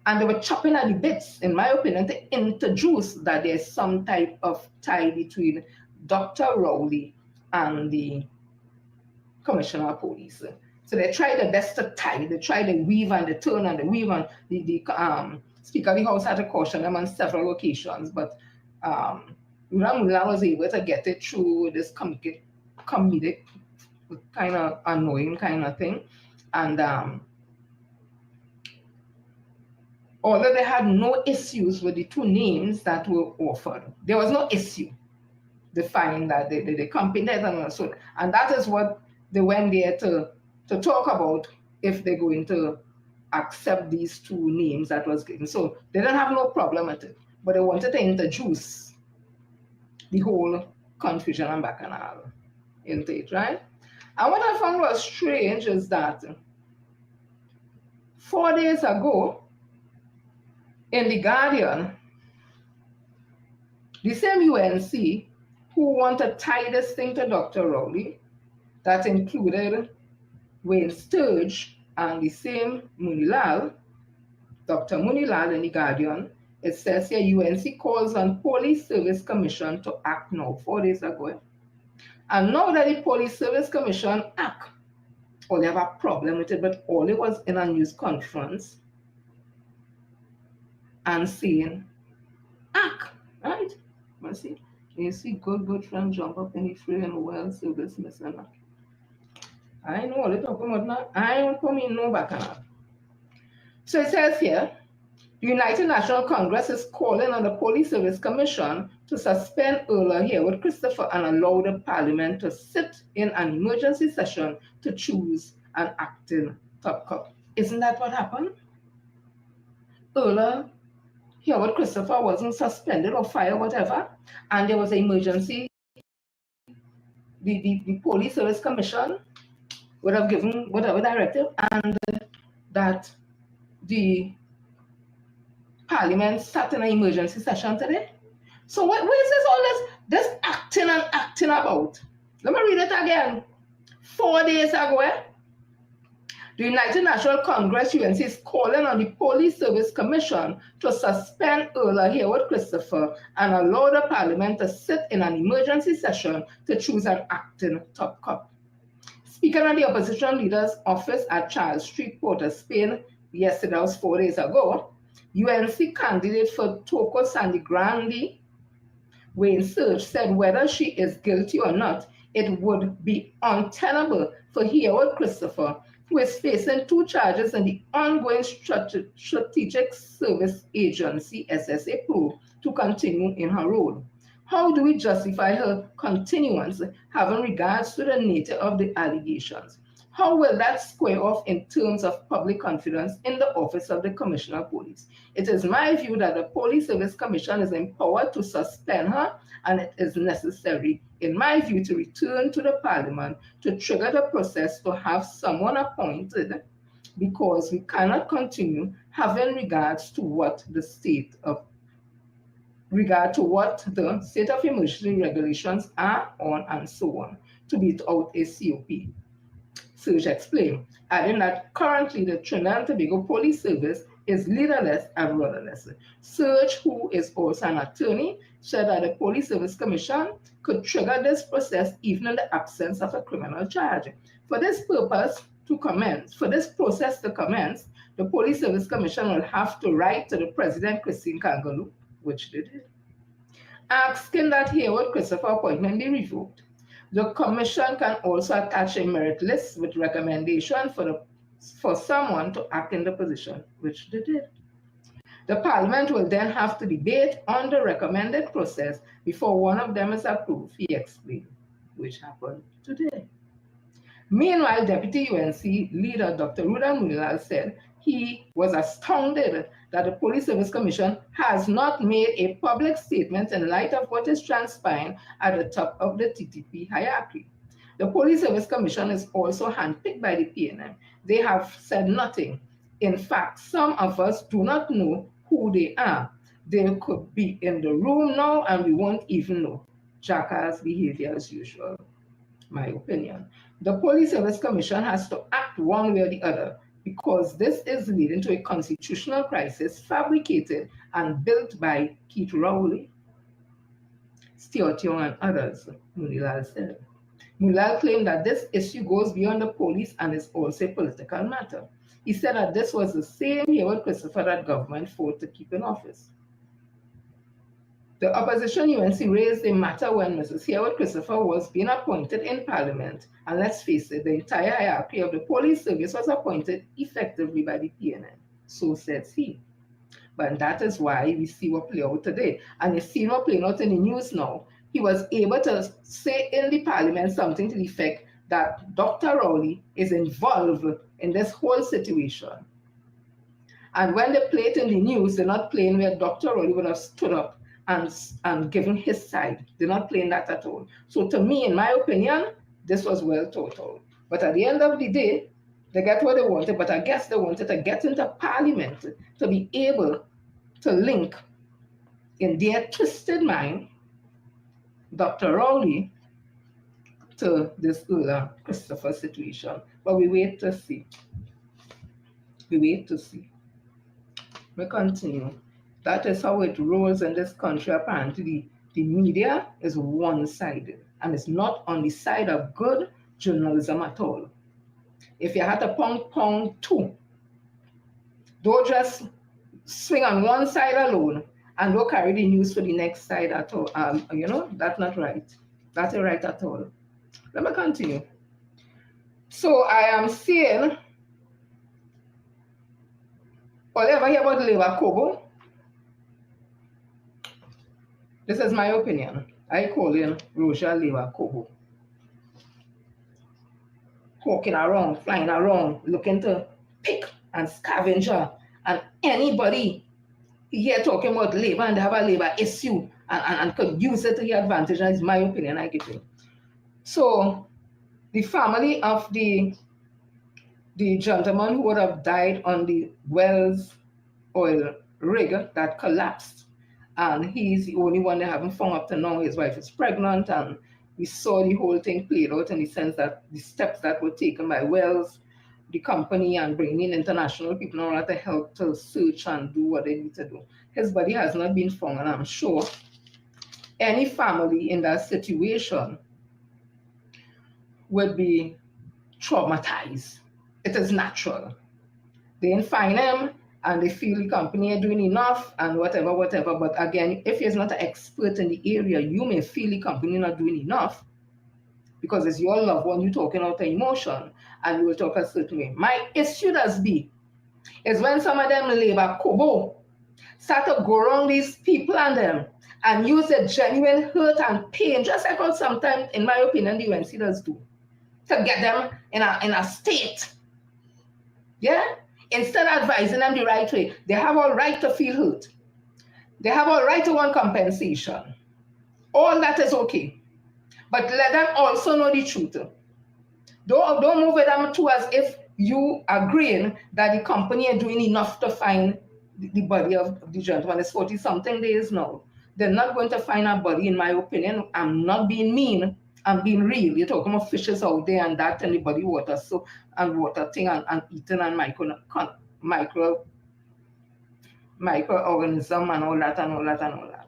and they were chopping at the bits, in my opinion, to introduce that there's some type of tie between Dr. Rowley and the Commissioner of Police. So they tried their best to tie. They tried to weave and the turn and the weave, and the Speaker of the House had to caution them on several occasions. But Ramula was able to get it through this comedic kind of annoying kind of thing. And although they had no issues with the two names that were offered, there was no issue. They find that they competent and so, and that is what they went there to talk about, if they're going to accept these two names that was given. So they didn't have no problem with it, but they wanted to introduce the whole confusion and bacchanal into it, right? And what I found was strange is that 4 days ago, in The Guardian, the same UNC who want to tie this thing to Dr. Rowley, that included Wayne Sturge and the same Munilal, Dr. Munilal in The Guardian, it says here UNC calls on Police Service Commission to act now, 4 days ago. And now that the Police Service Commission act, or they have a problem with it, but all it was in a news conference and saying, act, right? You see good friend jump up in the free and well service missing. I know what they're talking about now. I don't come in no back now. So it says here, the United National Congress is calling on the Police Service Commission to suspend Earl Herwood Christopher and allow the Parliament to sit in an emergency session to choose an acting top cop. Isn't that what happened? Earl Herwood Christopher wasn't suspended or fired, whatever, and there was an emergency. The Police Service Commission would have given whatever directive, and that the Parliament sat in an emergency session today. So what is this all this acting and acting about? Let me read it again. 4 days ago, the United National Congress UNC is calling on the Police Service Commission to suspend Earl Herwood Christopher and allow the Parliament to sit in an emergency session to choose an acting top cop. Speaking at the opposition leader's office at Charles Street, Port of Spain, yesterday, that was 4 days ago, UNC candidate for Toco Sandy Grande, Wayne Sturge, said whether she is guilty or not, it would be untenable for Herwood Christopher, who is facing 2 charges in the ongoing Strategic Service Agency SSA probe, to continue in her role. How do we justify her continuance having regards to the nature of the allegations? How will that square off in terms of public confidence in the office of the Commissioner of Police? It is my view that the Police Service Commission is empowered to suspend her, and it is necessary, in my view, to return to the Parliament to trigger the process to have someone appointed, because we cannot continue having regards to what the state of emergency regulations are on and so on, to beat out a COP. Sturge explained, adding that currently the Trinidad and Tobago Police Service is leaderless and rudderless. Sturge, who is also an attorney, said that the Police Service Commission could trigger this process even in the absence of a criminal charge. For this process to commence, the Police Service Commission will have to write to the President, Christine Kangaloo, which they did, asking that Herwood Christopher appointment be revoked. The Commission can also attach a merit list with recommendation for someone to act in the position, which they did. The Parliament will then have to debate on the recommended process before one of them is approved, he explained, which happened today. Meanwhile, Deputy UNC leader Dr. Ruda Munilal said he was astounded that the Police Service Commission has not made a public statement in light of what is transpiring at the top of the TTP hierarchy. The Police Service Commission is also handpicked by the PNM. They have said nothing. In fact, some of us do not know who they are. They could be in the room now and we won't even know. Jackass behavior as usual, my opinion. The Police Service Commission has to act one way or the other, because this is leading to a constitutional crisis fabricated and built by Keith Rowley, Stuart Young, and others, Munilal said. Munilal claimed that this issue goes beyond the police and is also a political matter. He said that this was the same Herwood Christopher that government fought to keep in office. The opposition UNC raised the matter when Mrs. Herwood Christopher was being appointed in Parliament, and let's face it, the entire hierarchy of the police service was appointed effectively by the PNM. So says he. But that is why we see what play out today. And you see what playing out in the news now. He was able to say in the Parliament something to the effect that Dr. Rowley is involved in this whole situation. And when they play it in the news, they're not playing where Dr. Rowley would have stood up and given his side. They're not playing that at all. So to me, in my opinion, this was well thought out. But at the end of the day, They get what they wanted, but I guess they wanted to get into Parliament to be able to link, in their twisted mind, Dr. Rowley to this Christopher situation. But we wait to see. We wait to see. We continue. That is how it rolls in this country. Apparently, the media is one-sided, and it's not on the side of good journalism at all. If you had to pound two, don't just swing on one side alone and don't carry the news to the next side at all. That's not right. That's not right at all. Let me continue. So I am saying, whatever hear about Lewa Kobo, this is my opinion. I call him Roja Lewa Kobo. Walking around, flying around, looking to pick and scavenger. And anybody here talking about labor and they have a labor issue and could use it to your advantage, is my opinion I give you. So the family of the gentleman who would have died on the Wells oil rig that collapsed, and he's the only one they haven't found up to now. His wife is pregnant, and we saw the whole thing played out in the sense that the steps that were taken by Wells, the company, and bringing in international people in order to help to search and do what they need to do. His body has not been found, and I'm sure any family in that situation would be traumatized. It is natural. They didn't find him, and they feel the company are doing enough and whatever. But again, if you're not an expert in the area, you may feel the company not doing enough because it's your loved one, you're talking out of emotion, and you will talk a certain way. My issue does be is when some of them labor kobo start to go around these people and them and use a genuine hurt and pain, just like how sometimes, in my opinion, the UNC does do, to get them in a state. Yeah? Instead of advising them the right way, they have all right to feel hurt. They have all right to want compensation. All that is okay. But let them also know the truth. Don't move with them too as if you agreeing that the company are doing enough to find the body of the gentleman. It's 40-something days now. They're not going to find a body, in my opinion. I'm not being mean. I'm being real. You're talking about fishes out there and that and the body water, so and water thing and eating and microorganism and all that.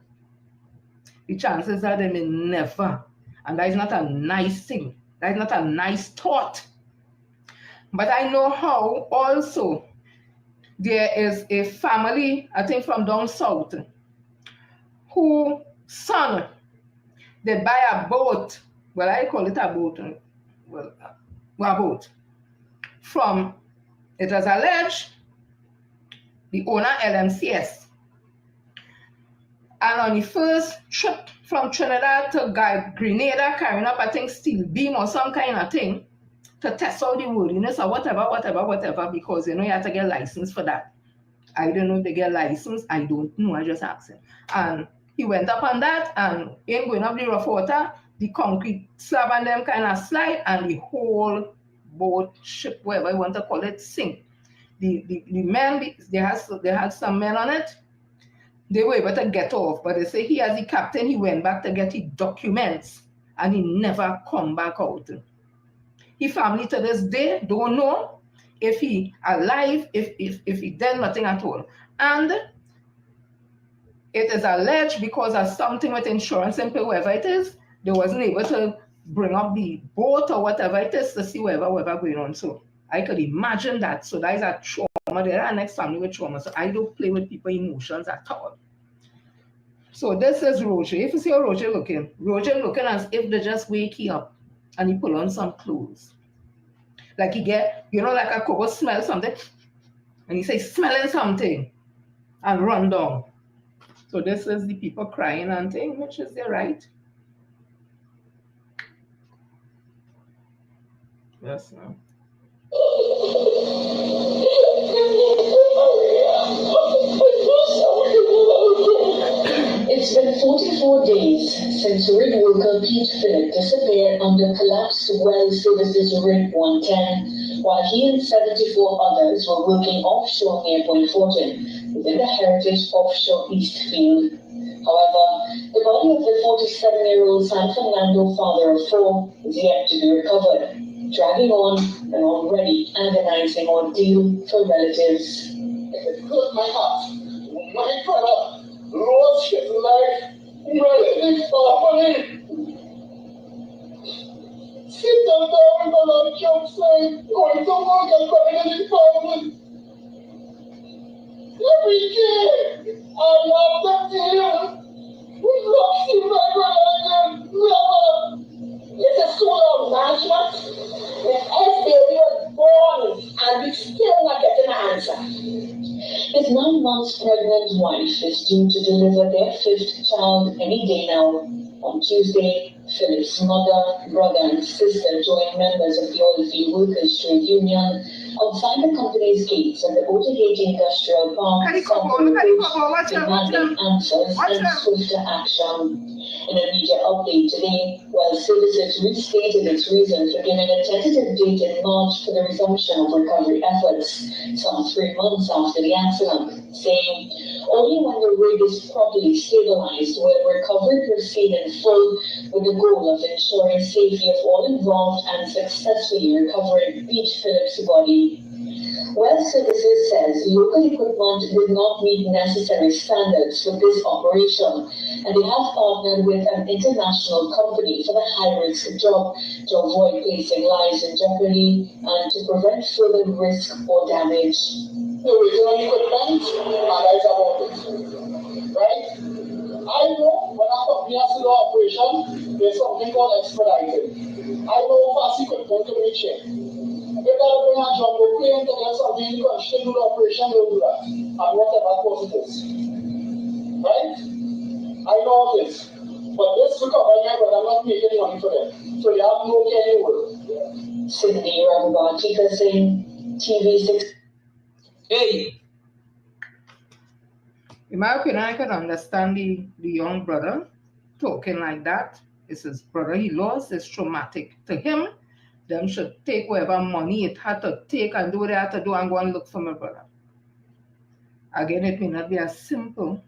The chances are they may never, and that is not a nice thing. That is not a nice thought. But I know how also there is a family, I think from down south, who son, they buy a boat. Well, I call it a boat. A boat. From, it was alleged, the owner LMCS. And on the first trip from Trinidad to Grenada, carrying up, I think, steel beam or some kind of thing, to test out the worthiness or whatever, because, you have to get license for that. I don't know if they get license. I don't know. I just asked him. And he went up on that, and in going up the rough water, the concrete slab and them kind of slide, and the whole boat, ship, whatever you want to call it, sink. The men, they had some men on it. They were able to get off, but they say he, as the captain, he went back to get his documents, and he never come back out. His family to this day don't know if he alive, if he did nothing at all. And it is alleged because of something with insurance and whoever it is, they wasn't able to bring up the boat or whatever it is to see whatever going on. So I could imagine that. So that is a trauma. There are next family with trauma. So I don't play with people's emotions at all. So this is Roger. If you see how Roger looking as if they just wake you up and he pull on some clothes. Like he get, like a cocoa smell something, and he say smelling something and run down. So this is the people crying and thing, which is their right. Yes, no. It's been 44 days since rig worker Pete Phillip disappeared on the collapsed Well Services Rig 110 while he and 74 others were working offshore near Point Fortin within the Heritage Offshore East Field. However, the body of the 47-year-old San Fernando father of 4 is yet to be recovered, dragging on an already agonizing ordeal for relatives. It hurt my heart. My brother lost his life. Relatives family. Sit down with a lot of jokes saying, going to work and coming in his family. Every day, I love the deal. We lost him, my brother, again. Never. It's a soul of management. His ex-baby was born and we still not getting an answer. His 9 months pregnant wife is due to deliver their 5th child any day now. On Tuesday, Philip's mother, brother, and sister joined members of the Oilfield Workers Trade Union outside the company's gates at the Watergate Industrial Park, demanding answers and swifter action. In a media update today, while services restated its reason for giving a tentative date in March for the resumption of recovery efforts, some 3 months after the accident, saying only when the rig is properly stabilized will recovery proceed in full with the goal of ensuring safety of all involved and successfully recovering Pete Phillips' body. Well Services says local equipment did not meet necessary standards for this operation, and they have partnered with an international company for the high-risk job to avoid placing lives in jeopardy and to prevent further risk or damage. The original equipment, and that's about it. Right? I know when a company has to do operation, there's something called expedited. I know fast equipment to be checked. If I bring a jumbo plane to get something in country, do the operation, they'll do that. And whatever cost it is. Right? I know this. But this recovery method, I'm not making money for them. So they have no care anywhere. Sydney Rambatika Singh, TV6. Hey. In my opinion, I can understand the young brother talking like that. It's his brother he lost. It's traumatic to him. Them should take whatever money it had to take and do what they had to do and go and look for my brother. Again, it may not be as simple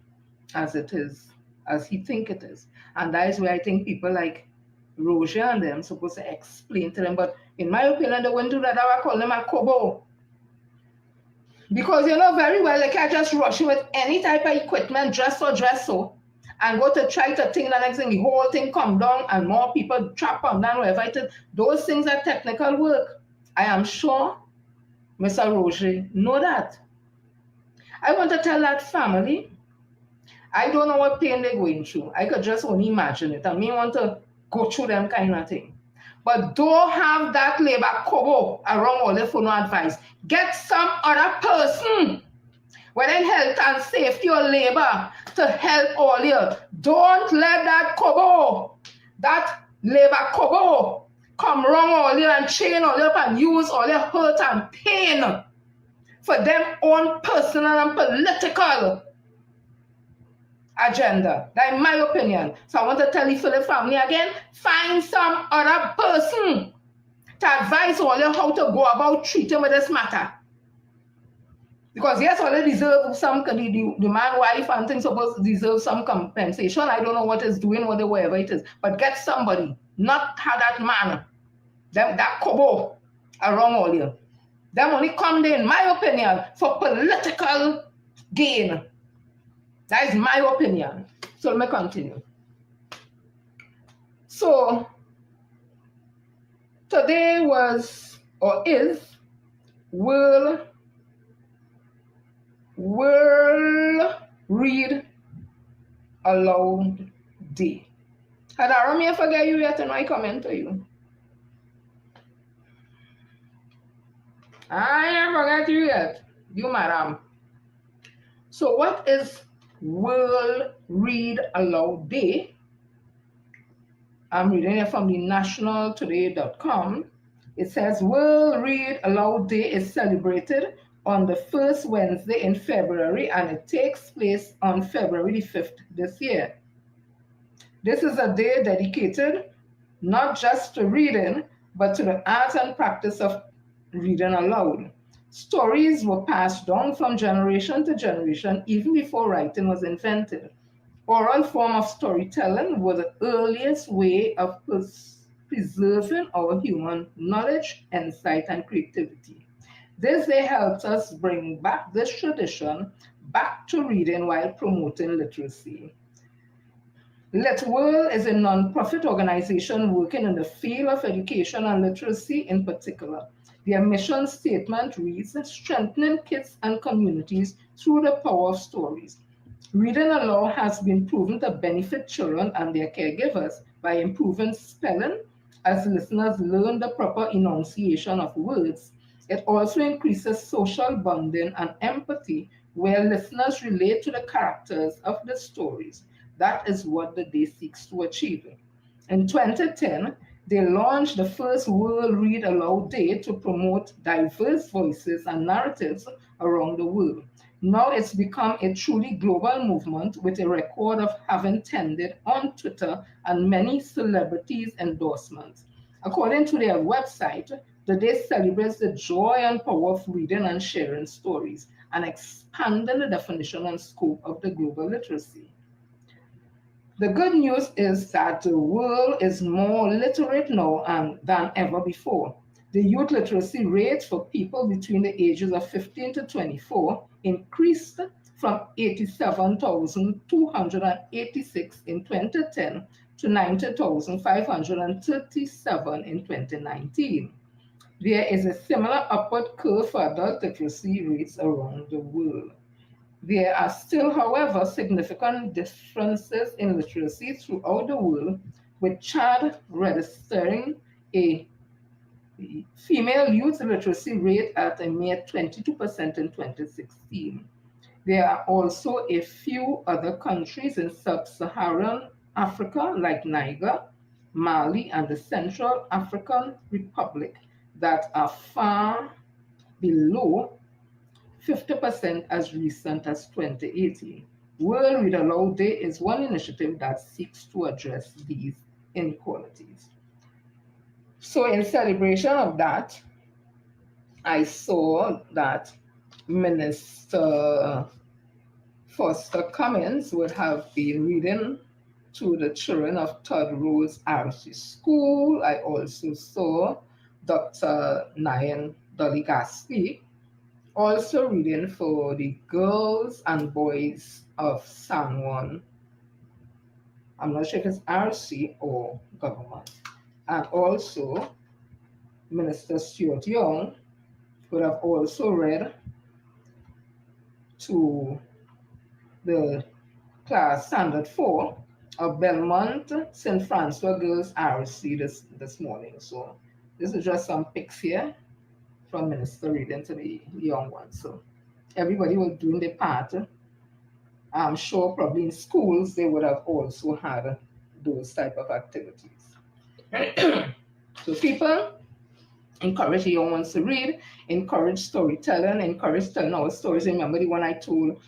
as it is, as he think it is. And that is where I think people like Roger and them supposed to explain to them. But in my opinion, they wouldn't do that. I would call them a kobo. Because you know very well they can't just rush you with any type of equipment, dress so, and go to try to think the next thing, the whole thing come down and more people trap on down, whatever it is. Those things are technical work. I am sure Mr. Roger know that. I want to tell that family, I don't know what pain they're going through. I could just only imagine it. I may want to go through them kind of thing. But don't have that labor kobo around all the for no advice. Get some other person, whether in health and safety or labor, to help all you. Don't let that kobo, that labor kobo, come wrong all you and chain all you up and use all your hurt and pain for them own personal and political agenda. That's my opinion. So I want to tell you for the family again, find some other person to advise all you how to go about treating with this matter. Because yes, all they deserve some, the man, wife and things supposed to deserve some compensation. I don't know what is doing, whatever it is. But get somebody, not have that man, that kobo around all you. Them only come there, in my opinion, for political gain. That is my opinion. So let me continue. So today was or is World Read Aloud Day. Had I me forget you yet and I comment to you? I ain't forget you yet. You madam. So what is World Read Aloud Day? I'm reading it from the nationaltoday.com. It says World Read Aloud Day is celebrated on the first Wednesday in February, and it takes place on February the 5th this year. This is a day dedicated not just to reading, but to the art and practice of reading aloud. Stories were passed down from generation to generation even before writing was invented. Oral form of storytelling was the earliest way of preserving our human knowledge, insight, and creativity. This day helps us bring back this tradition back to reading while promoting literacy. Let World is a non-profit organization working in the field of education and literacy in particular. Their mission statement reads, strengthening kids and communities through the power of stories. Reading aloud has been proven to benefit children and their caregivers by improving spelling as listeners learn the proper enunciation of words. It also increases social bonding and empathy where listeners relate to the characters of the stories. That is what the day seeks to achieve. In 2010, they launched the first World Read Aloud Day to promote diverse voices and narratives around the world. Now it's become a truly global movement with a record of having trended on Twitter and many celebrities' endorsements. According to their website, the day celebrates the joy and power of reading and sharing stories and expanding the definition and scope of the global literacy. The good news is that the world is more literate now than ever before. The youth literacy rate for people between the ages of 15 to 24 increased from 87,286 in 2010 to 90,537 in 2019. There is a similar upward curve for adult literacy rates around the world. There are still, however, significant differences in literacy throughout the world, with Chad registering a female youth literacy rate at a mere 22% in 2016. There are also a few other countries in sub-Saharan Africa, like Niger, Mali, and the Central African Republic, that are far below 50% as recent as 2018. World Read Aloud Day is one initiative that seeks to address these inequalities. So, in celebration of that, I saw that Minister Foster Cummins would have been reading to the children of Todd Rose RC School. I also saw Dr. Nayan Dolly Gaspi also reading for the girls and boys of San Juan. I'm not sure if it's RC or government. And also, Minister Stuart Young would have also read to the class standard 4 of Belmont St. Francois Girls RC this morning. So this is just some pics here from Minister reading to the young ones. So everybody was doing their part. I'm sure probably in schools they would have also had those type of activities. So people, encourage the young ones to read, encourage storytelling, encourage telling our stories. Remember the one I told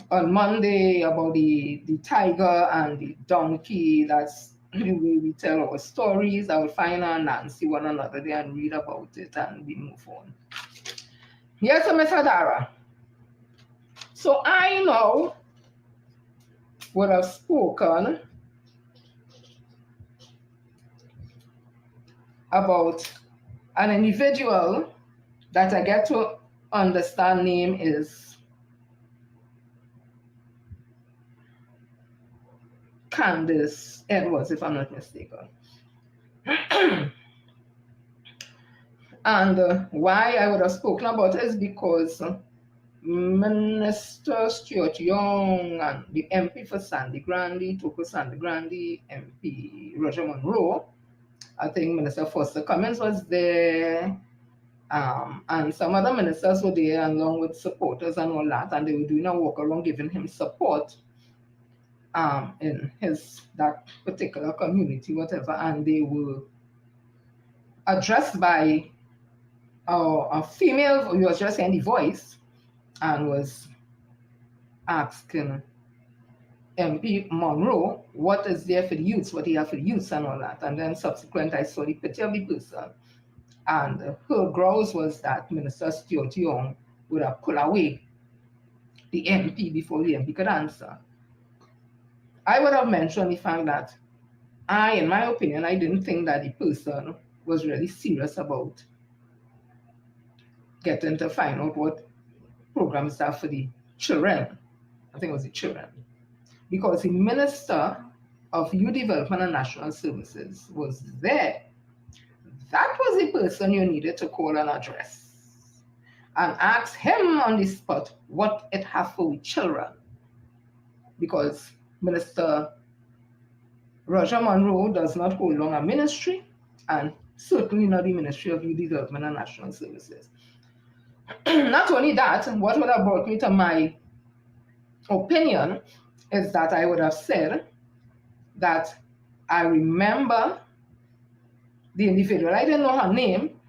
on Monday about the tiger and the donkey? That's the way we tell our stories. I will find her and Nancy one another there and read about it and we move on. Yes, Miss Hadara. So I now would have spoken about an individual that I get to understand name is Candace Edwards, if I'm not mistaken. And why I would have spoken about it is because Minister Stuart Young and the MP for Sandy Grande, Toko Sandy Grande, MP Roger Monroe, I think Minister Foster Cummins was there, and some other ministers were there along with supporters and all that, and they were doing a walk around giving him support in that particular community, whatever, and they were addressed by a female who was just saying the voice and was asking MP Monroe what is there for the youths, what he have for the youths and all that. And then subsequent I saw the picture of the person And her grouse was that Minister Stuart Young would have pulled away the MP before the MP could answer. I would have mentioned the fact that in my opinion, I didn't think that the person was really serious about getting to find out what programs are for the children. I think it was the children. Because the Minister of Youth Development and National Services was there. That was the person you needed to call and address and ask him on the spot what it has for children. Because Minister Roger Monroe does not hold on a ministry, and certainly not the Ministry of Youth Development and National Services. Not only that, what would have brought me to my opinion is that I would have said that I remember the individual. I didn't know her name.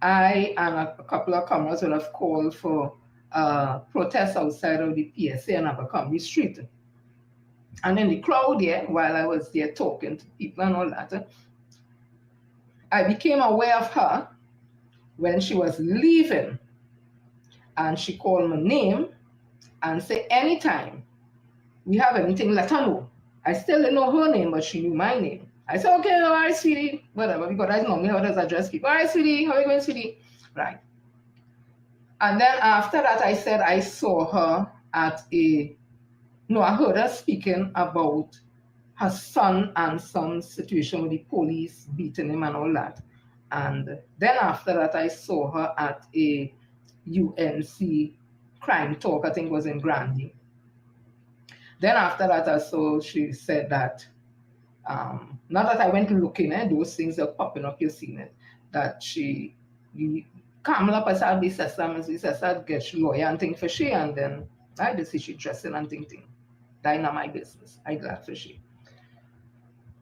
I and a couple of comrades would have called for protest outside of the PSA on Abercrombie Street. And in the crowd there, while I was there talking to people and all that, I became aware of her when she was leaving. And she called my name and said, anytime we have anything, let her know. I still didn't know her name, but she knew my name. I said, okay, all right, sweetie, whatever, because I normally always address people. All right, sweetie, how are you going, sweetie? Right. And then after that, I said I saw her at I heard her speaking about her son and some situation with the police beating him and all that. And then after that, I saw her at a UNC crime talk, I think it was in Grandy. Then after that, she said that, not that I went looking, those things are popping up, you've seen it, that she Kamala pasal bisa sama get lawyer and thing for she, and then I just see she dressing and thing. That not my business. I glad for she.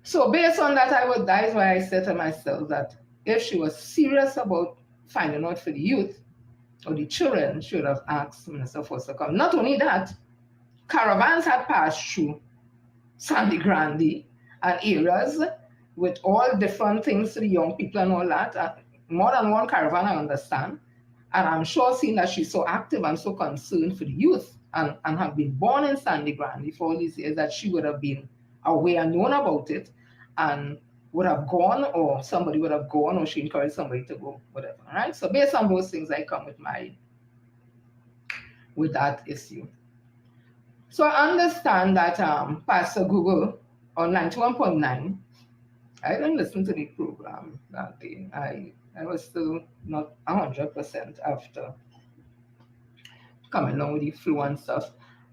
So based on that, that is why I said to myself that if she was serious about finding out for the youth or the children, she would have asked Minister Foster come. Not only that, caravans had passed through Sandy Grande and areas with all different things to the young people and all that. More than one caravan, I understand. And I'm sure seeing that she's so active and so concerned for the youth and have been born in Sandy Grande for all these years, that she would have been aware and known about it and would have gone, or somebody would have gone, or she encouraged somebody to go, whatever. Right? So based on those things, I come with that issue. So I understand that Pastor Google on 91.9, I didn't listen to the program that day. I was still not 100% after coming along with the flu and stuff,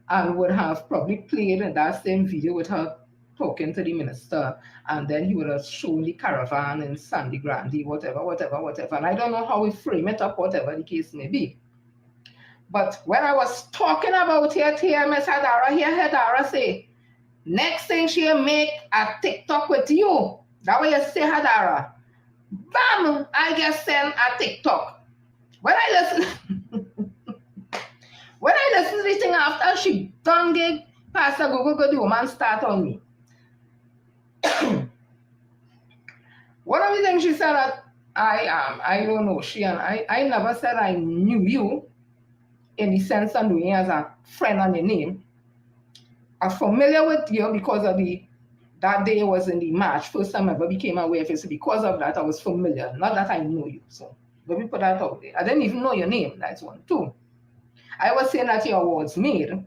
and would have probably played that same video with her talking to the minister, and then he would have shown the caravan in Sandy Grande, whatever. And I don't know how we frame it up, whatever the case may be. But when I was talking about here, Miss Hadara, Hadara say, next thing she'll make a TikTok with you. That way you say, Hadara, bam, I just send a TikTok. When I listen to this thing after she done gig, Pastor Google the woman start on me. One of the things she said that I don't know, I never said I knew you in the sense of knowing as a friend on your name. I'm familiar with you because of that day was in the March, first time I ever became aware of it. So because of that, I was familiar. Not that I know you. So let me put that out there. I didn't even know your name. That's one. Two, I was saying that your awards made.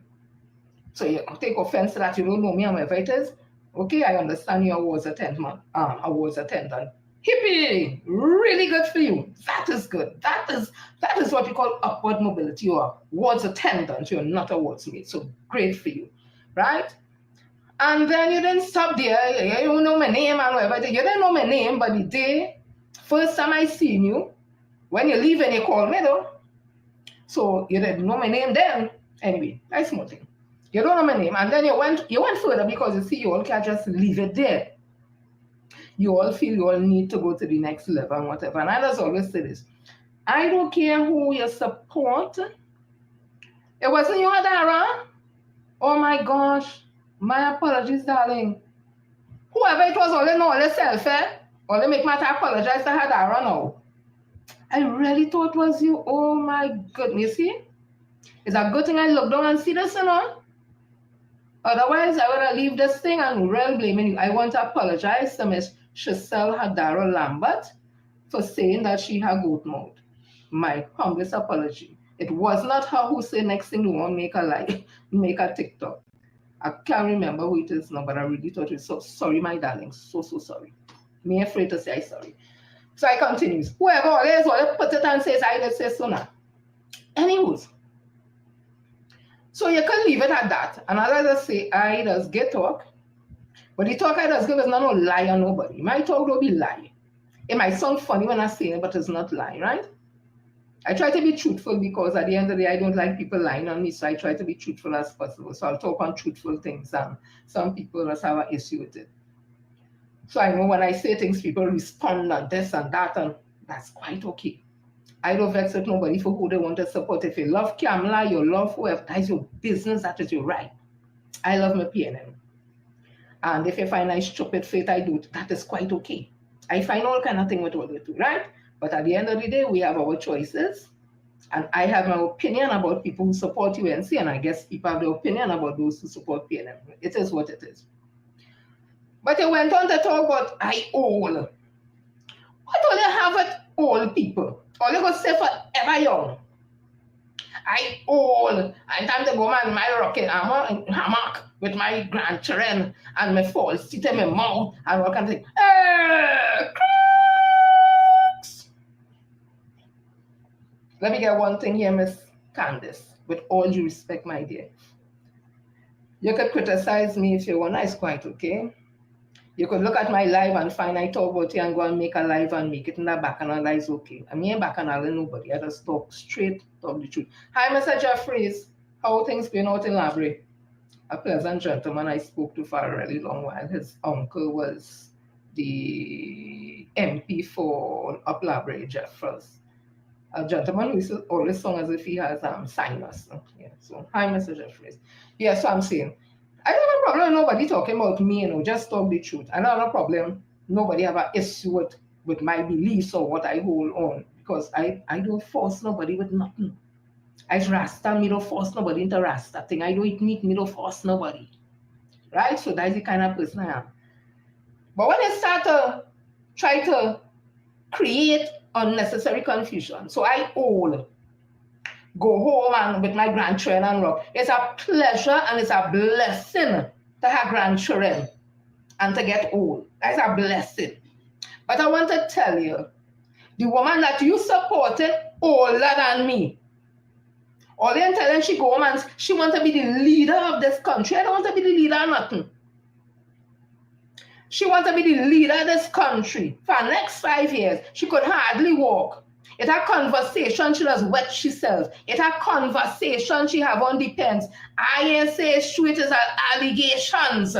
So you take offense that you don't know me and whatever it is. Okay, I understand your awards attendant. Hippie, really good for you. That is good. That is what we call upward mobility. You are awards attendant. You're not awards mate. So great for you, right? And then you didn't stop there. You don't know my name and whatever. You didn't know my name, but the day first time I seen you, when you leave and you call me though. So you didn't know my name then. Anyway, that's small thing. You don't know my name, and then you went further because you see you all can't just leave it there. You all feel you all need to go to the next level and whatever. And I just always say this. I don't care who you support. It wasn't you, Hadara. Oh my gosh. My apologies, darling. Whoever it was, only know all yourself, Only make matter apologize to Hadara now. I really thought it was you. Oh my goodness, you see? It's a good thing I look down and see this, you know? Otherwise, I would have leave this thing and really blaming you. I want to apologize to Miss Chiselle Hadaro Lambert for saying that she had goat mouth. My humblest apology. It was not her who said next thing you want make a like, make a TikTok. I can't remember who it is now, but I really thought it was so sorry, my darling. So sorry. Me afraid to say I'm sorry. So I continues. Whoever always want to put it and says I did say so now. Anyways. So you can leave it at that. And as I just say, I does get talk. But the talk I does give is not no lie on nobody. My talk don't be lie. It might sound funny when I say it, but it's not lie, right? I try to be truthful because at the end of the day, I don't like people lying on me. So I try to be truthful as possible. So I'll talk on truthful things. And some people just have an issue with it. So I know when I say things, people respond on this and that, and that's quite okay. I don't vex with nobody for who they want to support. If you love Kamala, you love whoever, that's your business, that is your right. I love my PNM. And if you find I stupid faith I do, that is quite okay. I find all kind of thing with what we do, right? But at the end of the day, we have our choices. And I have my opinion about people who support UNC, and I guess people have their opinion about those who support PNM. It is what it is. But you went on to talk about I old. What will you have with old people? All you go say forever young. I old. And time to go man my rocking hammock with my grandchildren and my false teeth in my mouth and what kind of thing. Cracks. Let me get one thing here, Miss Candice. With all due respect, my dear. You could criticize me if you want. It's quite okay. You could look at my live and find I talk about you and go and make a live and make it in the bacchanal. That is okay. I mean, bacchanal nobody. I just talk straight, talk the truth. Hi, Mr. Jeffries. How things been out in Labrie? A pleasant gentleman I spoke to for a really long while. His uncle was the MP for Up Labrie, Jeffries. A gentleman who always sung as if he has sinus. Yeah. So, hi, Mr. Jeffries. Yeah, so I'm saying, I don't have a problem with nobody talking about me, just talk the truth. I don't have a problem. Nobody have an issue with my beliefs or what I hold on, because I don't force nobody with nothing. I Rasta, me don't force nobody into Rasta thing. I don't eat meat, me don't force nobody. Right? So that's the kind of person I am. But when I start to try to create unnecessary confusion, so I old. Go home and with my grandchildren and rock. It's a pleasure and it's a blessing to have grandchildren and to get old. That's a blessing. But I want to tell you, the woman that you supported older than me, all the telling she go home and she wants to be the leader of this country. I don't want to be the leader of nothing. She wants to be the leader of this country for the next 5 years. She could hardly walk. It a conversation she does wet herself. It a conversation she have on the pens. I ain't say it is allegations.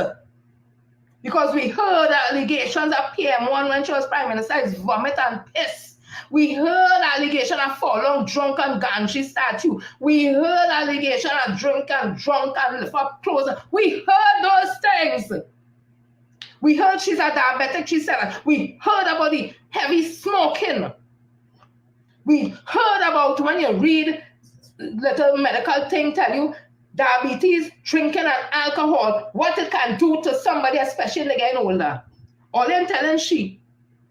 Because we heard allegations of PM1 when she was Prime Minister is vomit and piss. We heard allegation of fallen drunk and ganji statue. We heard allegation of drunk and lift up clothes. We heard those things. We heard she's a diabetic, she said. We heard about the heavy smoking. We heard about when you read little medical thing tell you diabetes, drinking and alcohol, what it can do to somebody, especially getting older. All them telling she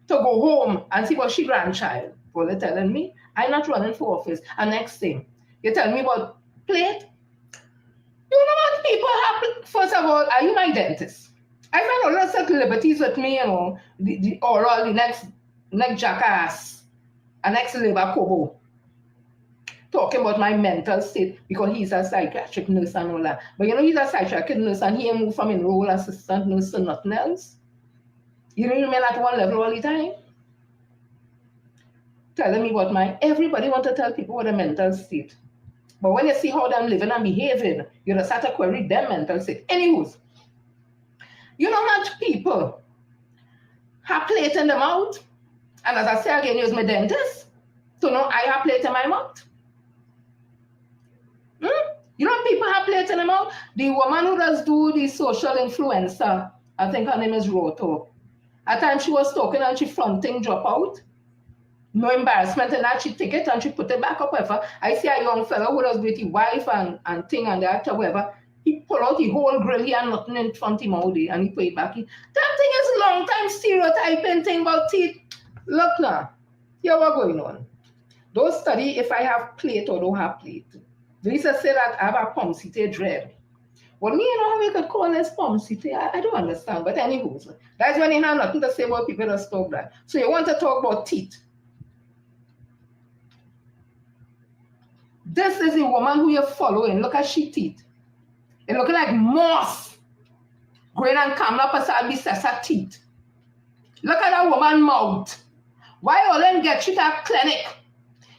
to go home and see about she grandchild. All they telling me, I'm not running for office. And next thing, you tell me about plate. You know what people have, first of all, are you my dentist? I find all those liberties with me, the oral, the next jackass. An ex-labor Kobo talking about my mental state because he's a psychiatric nurse and all that. But he's a psychiatric nurse and he moved from enrolled assistant nurse to nothing else. You don't remain at one level all the time. Telling me what everybody want to tell people what a mental state. But when you see how they're living and behaving, you just have to query their mental state. Anyways, you know how much people have plate in the mouth? And as I say again, use my dentist to know I have plate in my mouth. You know people have plate in their mouth? The woman who does do the social influencer, I think her name is Roto. At times she was talking and she fronting drop out. No embarrassment in that. She take it and she put it back up, whatever. I see a young fellow who was with his wife and thing and that, whatever. He pull out the whole grill, he had nothing in front of him all day, and he put it back in. That thing is long time stereotyping thing about teeth. Look now, here what going on. Don't study if I have plate or don't have plate. Lisa said that I have a pomsite dread. Well, me, you know how we could call this pomsite? I don't understand, but anywho, that's when you have nothing to say about people that talk that. So you want to talk about teeth. This is a woman who you're following. Look at she teeth. It looking like moss growing and coming up beside her teeth. Look at that woman mouth. Why all them get you to a clinic?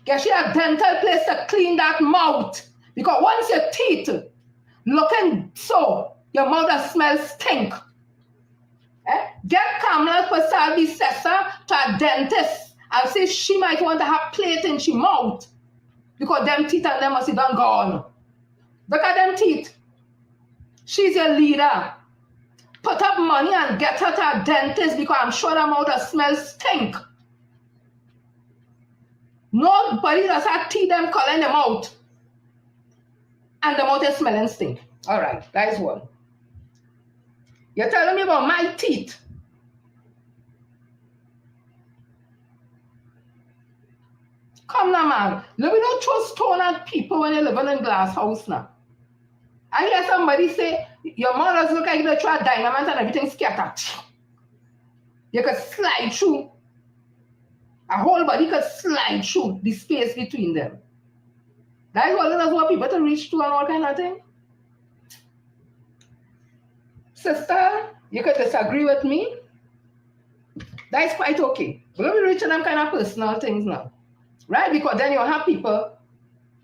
Get you a dental place to clean that mouth. Because once your teeth looking so, your mouth that smells stink. Get Kamala Pasabi Sessa to a dentist and say she might want to have plate in she mouth. Because them teeth and them must be done gone. Look at them teeth. She's your leader. Put up money and get her to a dentist because I'm sure that mouth that smells stink. Nobody does have teeth them color in the mouth. And the mouth is smelling stink. All right, that is one. You're telling me about my teeth. Come now, man. Look, we don't throw stone at people when you're living in glass house now. I hear somebody say, your mother's look like you throw a dynamite and everything scattered. You could slide through. A whole body could slide through the space between them. That is what people to reach to and all kind of thing. Sister, you could disagree with me. That is quite okay. But we reach to them kind of personal things now. Right? Because then you have people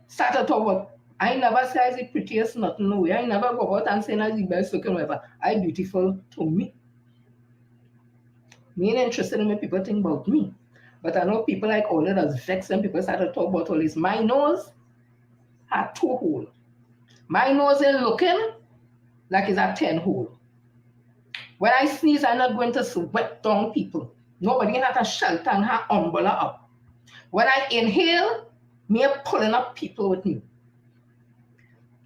start to talk about, I never say I'm the prettiest, nothing, no way. I never go about and say I'm the best looking, whatever. I'm beautiful to me. Me ain't interested in what people think about me. But I know people like all that is vexed and people start to talk about all this. My nose had 2 holes. My nose is looking like it's a 10 hole. When I sneeze, I'm not going to sweat down people. Nobody has to shelter and have umbrella up. When I inhale, me pulling up people with me.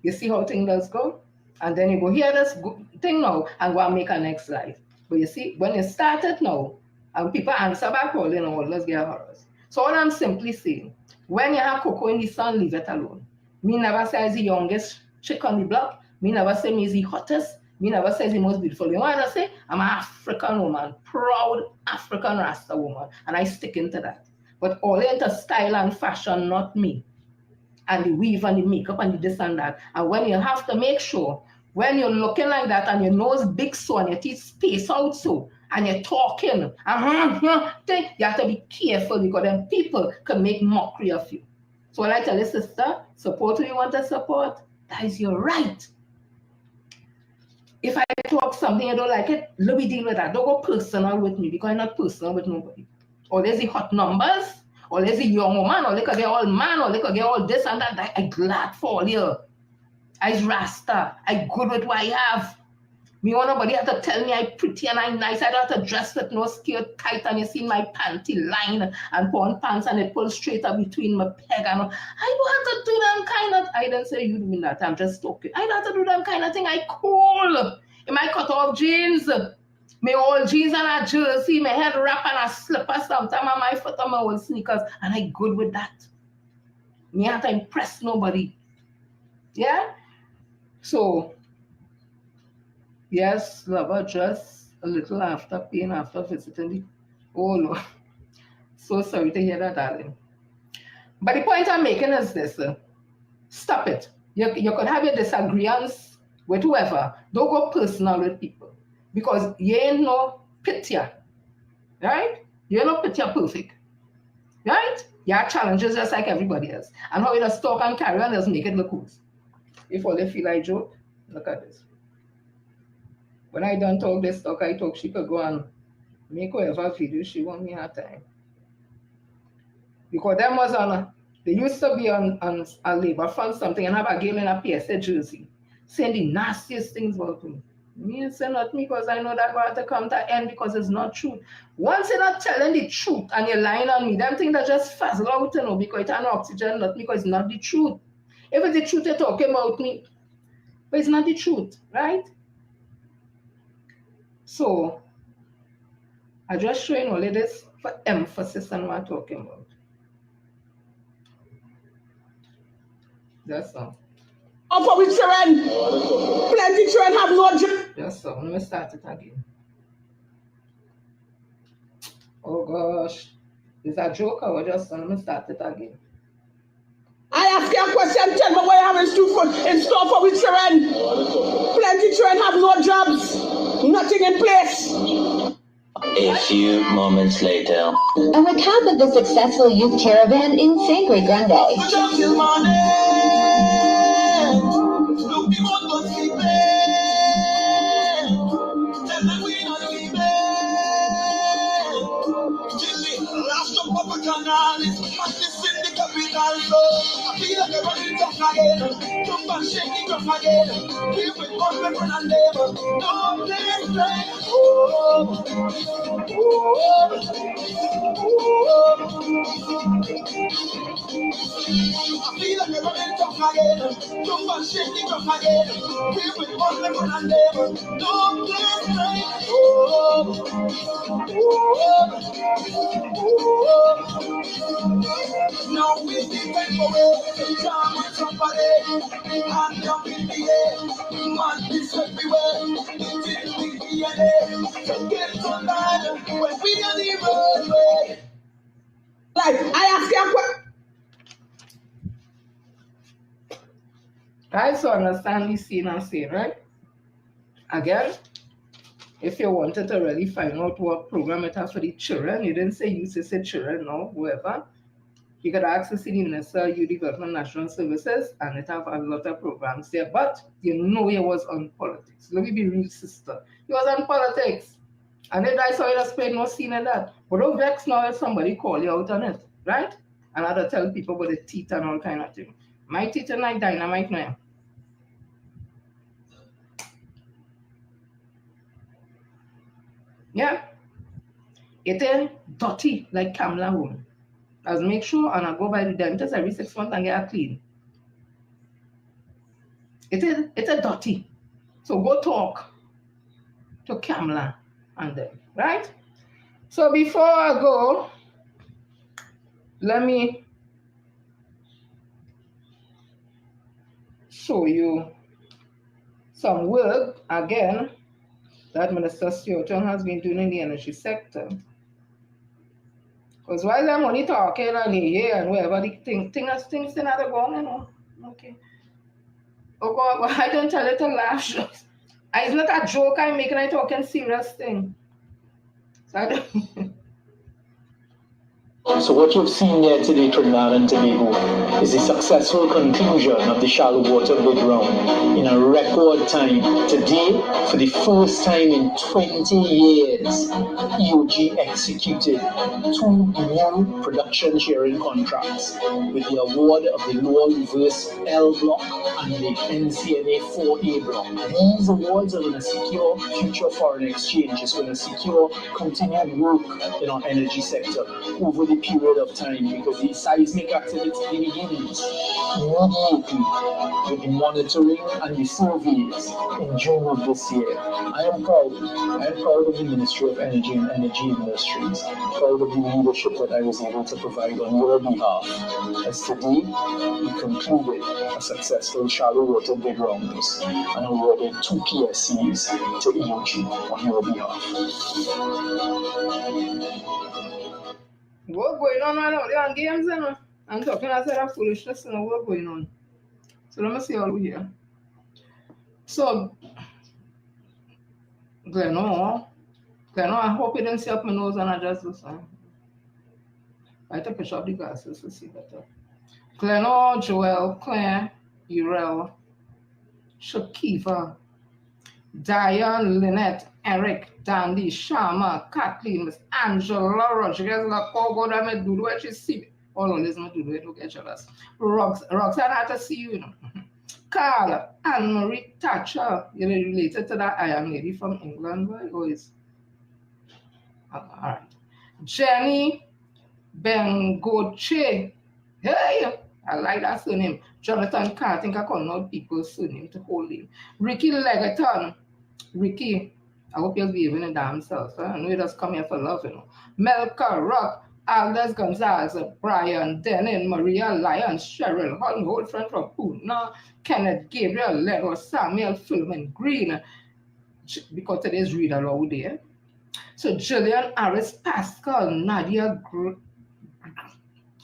You see how things does go? And then you go hear this thing now and go and make a next life. But you see, when you start it now, and people answer back all in all, let's get horrors. So what I'm simply saying, when you have cocoa in the sun, leave it alone. Me never say I'm the youngest chick on the block. Me never say me is the hottest. Me never say the most beautiful. You know what I say? I'm an African woman, proud African Rasta woman, and I stick into that. But all into style and fashion, not me. And the weave and the makeup and the this and that. And when you have to make sure, when you're looking like that and your nose big so and your teeth space out so, and you're talking, you have to be careful because then people can make mockery of you. So when I tell you, sister, support who you want to support, that is your right. If I talk something you don't like it, let me deal with that. Don't go personal with me because I'm not personal with nobody. Or there's the hot numbers, or there's the young woman, or they could get all man, or they could get all this and that. I'm glad for all you. I'm Rasta. I'm good with what I have. Me want nobody have to tell me I'm pretty and I'm nice. I don't have to dress with no skirt tight and you see my panty line and put on pants and it pulls straight up between my peg. And I don't have to do that kind of, I didn't say you doing that, I'm just talking. I don't have to do that kind of thing. I cool. In my cut off jeans, my old jeans and a jersey, my head wrap and a slipper sometimes and my foot on my old sneakers. And I good with that. Me have to impress nobody. Yeah? So, yes, lover, just a little after pain, after visiting the... Oh, Lord. So sorry to hear that, darling. But the point I'm making is this. Stop it. You could have your disagreements with whoever. Don't go personal with people. Because you ain't no picture. Right? You ain't no picture perfect. Right? You have challenges just like everybody else. And how you just talk and carry on, just make it look cool. If all they feel like joke, look at this. When I done talk this talk, I talk she could go and make whatever video she want me her time. Because them was on, they used to be on a labor fund something and have a girl in a PSA jersey saying the nastiest things about me. Me say not me because I know that going to come to end because it's not true. Once you're not telling the truth and you're lying on me, them things that just fizzle out, you know, because it's an oxygen, not because it's not the truth. If it's the truth, you're talking about me, but it's not the truth, right? So I just showing all of this for emphasis on what I'm talking about. That's all. For which children? Plenty children have no job. Just so. Let me start it again. Oh gosh. Is that a joke or just so? Let me start it again. I ask you a question, tell me what you have in store for which children? Plenty children have no jobs, nothing in place. A few moments later. A recount of the successful youth caravan in Sangre Grande. Now we depend for it, jam with somebody, hand up in the air, man, this everywhere, to get online when we are the roadway. Like, I ask you a question. Guys, so understand the scene and say, right? Again, if you wanted to really find out what program it has for the children, you didn't say youth, you said children, no, whoever. You could access the Minister of Youth Development National Services, and it have a lot of programs there. But you know it was on politics. Let me be real, sister. It was on politics. And if I saw it as paid no scene in that. But don't vex now if somebody call you out on it, right? And I tell people about the teeth and all kind of thing. My teeth are like dynamite now. Yeah. It is dirty like Kamala home. As make sure and I go by the dentist every 6 months and get it clean. It's a dirty. So go talk to Kamala and them, right? So before I go, let me show you some work again that Minister Stewart has been doing in the energy sector. Because while I'm only talking and here and wherever the things in other going, you know. Okay. Oh God, I don't tell it to laugh. It's not a joke I'm making, I'm talking serious thing. So I don't So what you've seen there today, Trinidad and Tobago, is the successful conclusion of the shallow water bid round in a record time. Today, for the first time in 20 years, EOG executed 2 new production sharing contracts with the award of the Lower Reverse L block and the NCNA 4A block. These awards are going to secure future foreign exchange. It's going to secure continued work in our energy sector over the period of time, because the seismic activity begins immediately with the monitoring and the surveys in June of this year. I am proud of the Ministry of Energy and Energy Industries, proud of the leadership that I was able to provide on your behalf. As today, we concluded a successful shallow water bid rounds and awarded 2 PSCs to EOG on your behalf. What going on right now? They on games, you know. I'm talking as a foolishness, you know, what going on. So let me see all here. So Glenore, I hope you didn't see up my nose and I just listen. I take a picture of the glasses to see better. Glenore, Joel, Claire, Urel, Shakiva, Diane, Lynette, Eric, Dandy, Shama, Kathleen, Miss Angela, Rodriguez, La Cogo, Dame Dudu, where she see me. All on this, my Dudu, don't get jealous. Roxanne had to see you, you know. Carl, Anne-Marie Thatcher, you know, related to that young lady from England, right? Who is, all right. Jenny Bengoche. Hey, I like that surname. Jonathan Carr, I think I call out people's surname to hold him. Ricky Legaton. Ricky, I hope you're behaving a damn self. I know you just come here for love, you know. Melka Rock, Aldous Gonzalez, Brian Denin, Maria Lyons, Cheryl Hutton, old friend from Puna, Kenneth Gabriel, Lego, Samuel Philman Green, because today's read aloud there. So Jillian Harris Pascal, Nadia,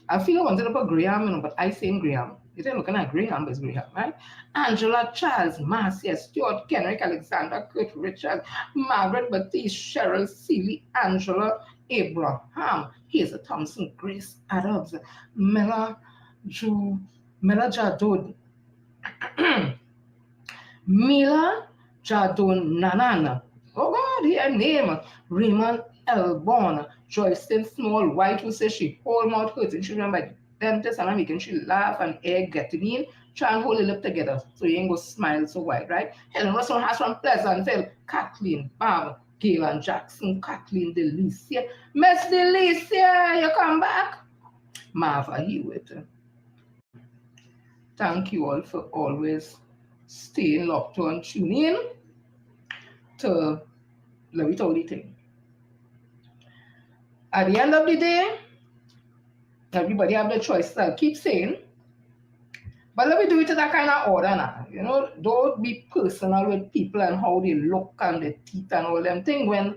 I feel I wanted to put Graham, you know, but I say Graham. You ain't looking at Graham, but it's Graham, right? Angela Charles, Marcia Stewart, Kenrick Alexander, Kurt Richard, Margaret Batiste, Cheryl Seeley, Angela Abraham, Hazel Thompson, Grace Adams, Mela Jadon, Mila Jadon Nanana. Oh God, her name. Raymond Elborn, Joycelyn Small White, who says she whole mouth hurting children by dentist and I'm making she laugh and air getting in. Try and hold it up together so you ain't go smile so wide, right? Helen Russell has from Pleasantville, Kathleen Bob, Galen Jackson, Kathleen Delicia. Miss Delicia, you come back? Marva Hewitt. Thank you all for always staying locked on, tune in to Let Me Tell You Ting. At the end of the day, everybody have the choice to keep saying, but let me do it in that kind of order now. You know, don't be personal with people and how they look and their teeth and all them things. When,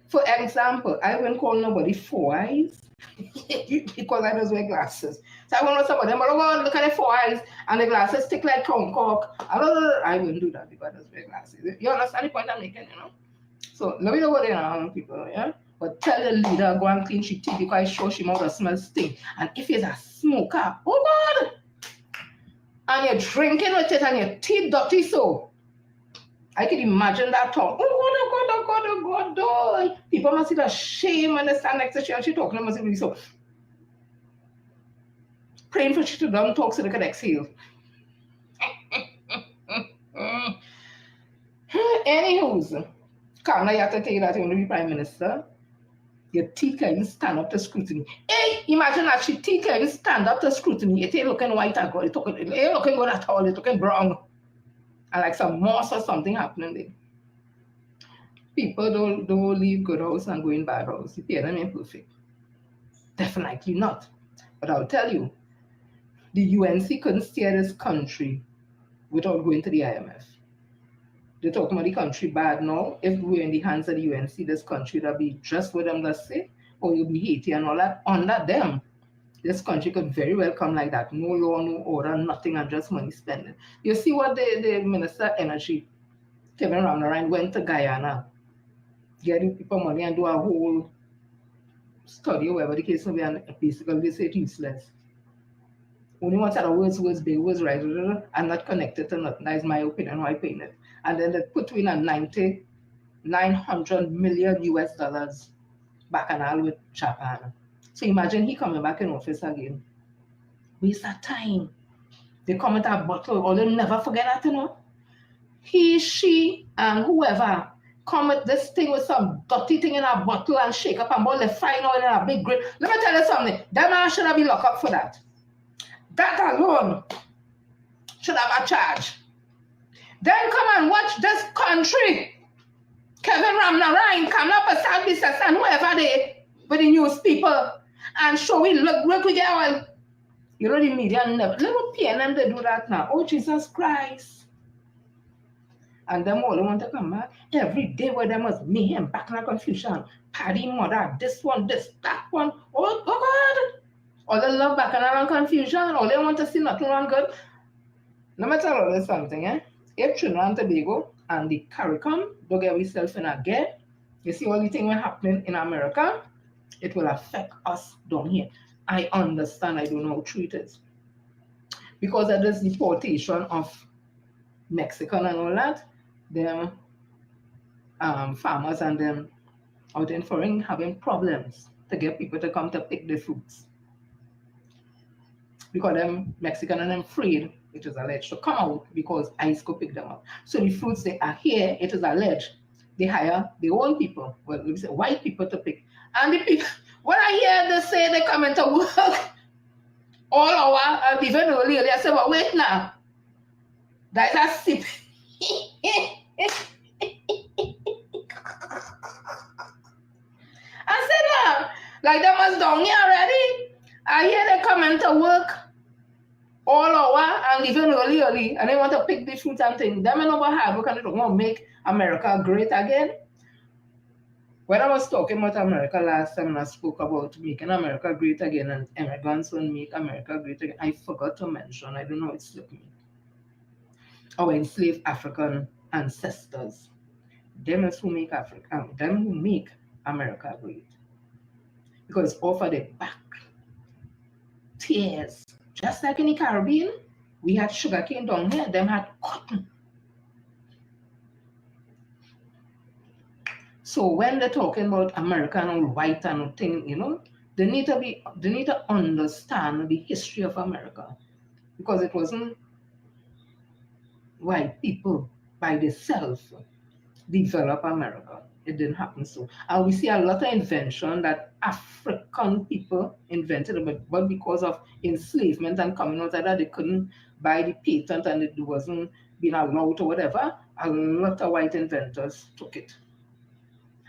for example, I wouldn't call nobody four eyes because I just wear glasses. So I won't know somebody, but oh, look at the four eyes and the glasses stick like corn cork. I wouldn't do that because I just wear glasses. You understand the point I'm making, you know? So let me know what they are, people, yeah? But tell the leader, go and clean she teeth because I sure she mouth smell stink. And if he's a smoker, oh God! And you're drinking with it and your teeth dirty so. I can imagine that talk. Oh God. People must see the shame when they stand next to she and she talking, they must be so. Praying for she to don't talk so they can exhale. Anywho, Kamala, you have to tell you that you want to be Prime Minister. Your teeth can even stand up to scrutiny. Hey, imagine that your teeth can even stand up to scrutiny. It ain't looking white at all. It ain't looking good at all. It's looking brown. And like some moss or something happening there. People don't leave good house and go in bad house. You pay them imperfect. Definitely not. But I'll tell you, the UNC couldn't steer this country without going to the IMF. They're talking about the country bad now. If we're in the hands of the UNC, this country would be just what them just say, or you'll be Haiti and all that. Under them, this country could very well come like that. No law, no order, nothing, and just money spending. You see what the Minister of Energy, Kevin Ramnarine, went to Guyana, getting people money and do a whole study or whatever the case may be, and basically they say it's useless. Only one set of words big, words right, and not connected to nothing. That is my opinion, how I paint it. And then they put in a 900 million US dollars back and all with Japan. So imagine he coming back in office again. Waste of time. They come with a bottle, or they'll never forget that, you know. He, she, and whoever come with this thing with some dirty thing in a bottle and shake up and ball the fine oil in a big grip. Let me tell you something. That man should have been locked up for that. That alone should have a charge. Then come and watch this country. Kevin Ramnarine come up a service and whoever they with the news people and show we look we get oil. You know the media never little PNM they do that now. Oh Jesus Christ. And them all want to come back every day where they must mayhem back in a confusion. Paddy mother, this one, that one. Oh God. All they love back and around confusion. All they want to see nothing wrong good. Let me tell you something, eh? If Trinidad and Tobago and the CARICOM don't get ourselves in a gear, you see all the things happening in America, it will affect us down here. I understand, I don't know how true it is. Because of this deportation of Mexican and all that, them farmers and them out in foreign having problems to get people to come to pick the fruits. because them Mexican and them afraid, it is alleged, to come out because ICE could pick them up. So the fruits they are here, it is alleged, they hire their own people, well, we say white people to pick. And the people, when I hear they say they come into work all hour and even earlier, I say, well, wait now. That is a sip. I said, nah, like they was down here already. I hear they come into work all hour and even early, and they want to pick the fruit and things. Them and over hard work and they don't want to make America great again. When I was talking about America last time and I spoke about making America great again and immigrants will make America great again, I forgot to mention, I don't know, it slipped me, our enslaved African ancestors. Them is who make America great. Because off of the back tears, just like in the Caribbean, we had sugarcane down here, them had cotton. So when they're talking about American or white and thing, you know, they need to understand the history of America, because it wasn't white people by themselves develop America. It didn't happen so. And we see a lot of invention that African people invented, but because of enslavement and coming out of that, they couldn't buy the patent and it wasn't being allowed or whatever, a lot of white inventors took it.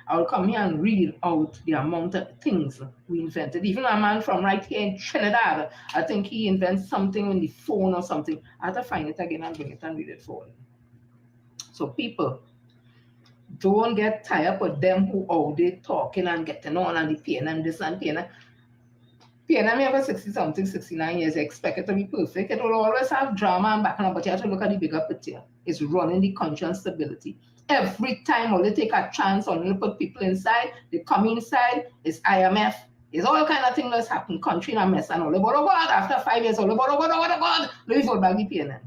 I'll come here and read out the amount of things we invented. Even a man from right here in Trinidad, I think he invented something on the phone or something. I have to find it again and bring it and read it for you. So people, don't get tired with them who all day talking and getting on and the pain and this and pain. Pain, I have 60-something, 69 years, expect it to be perfect. It will always have drama and back and up, but you have to look at the bigger picture. It's running the country and stability. Every time when they take a chance on to put people inside, they come inside, it's IMF, it's all kind of things that's happened, country in a mess and all. But oh God, after 5 years, oh God, let me vote back the PNM.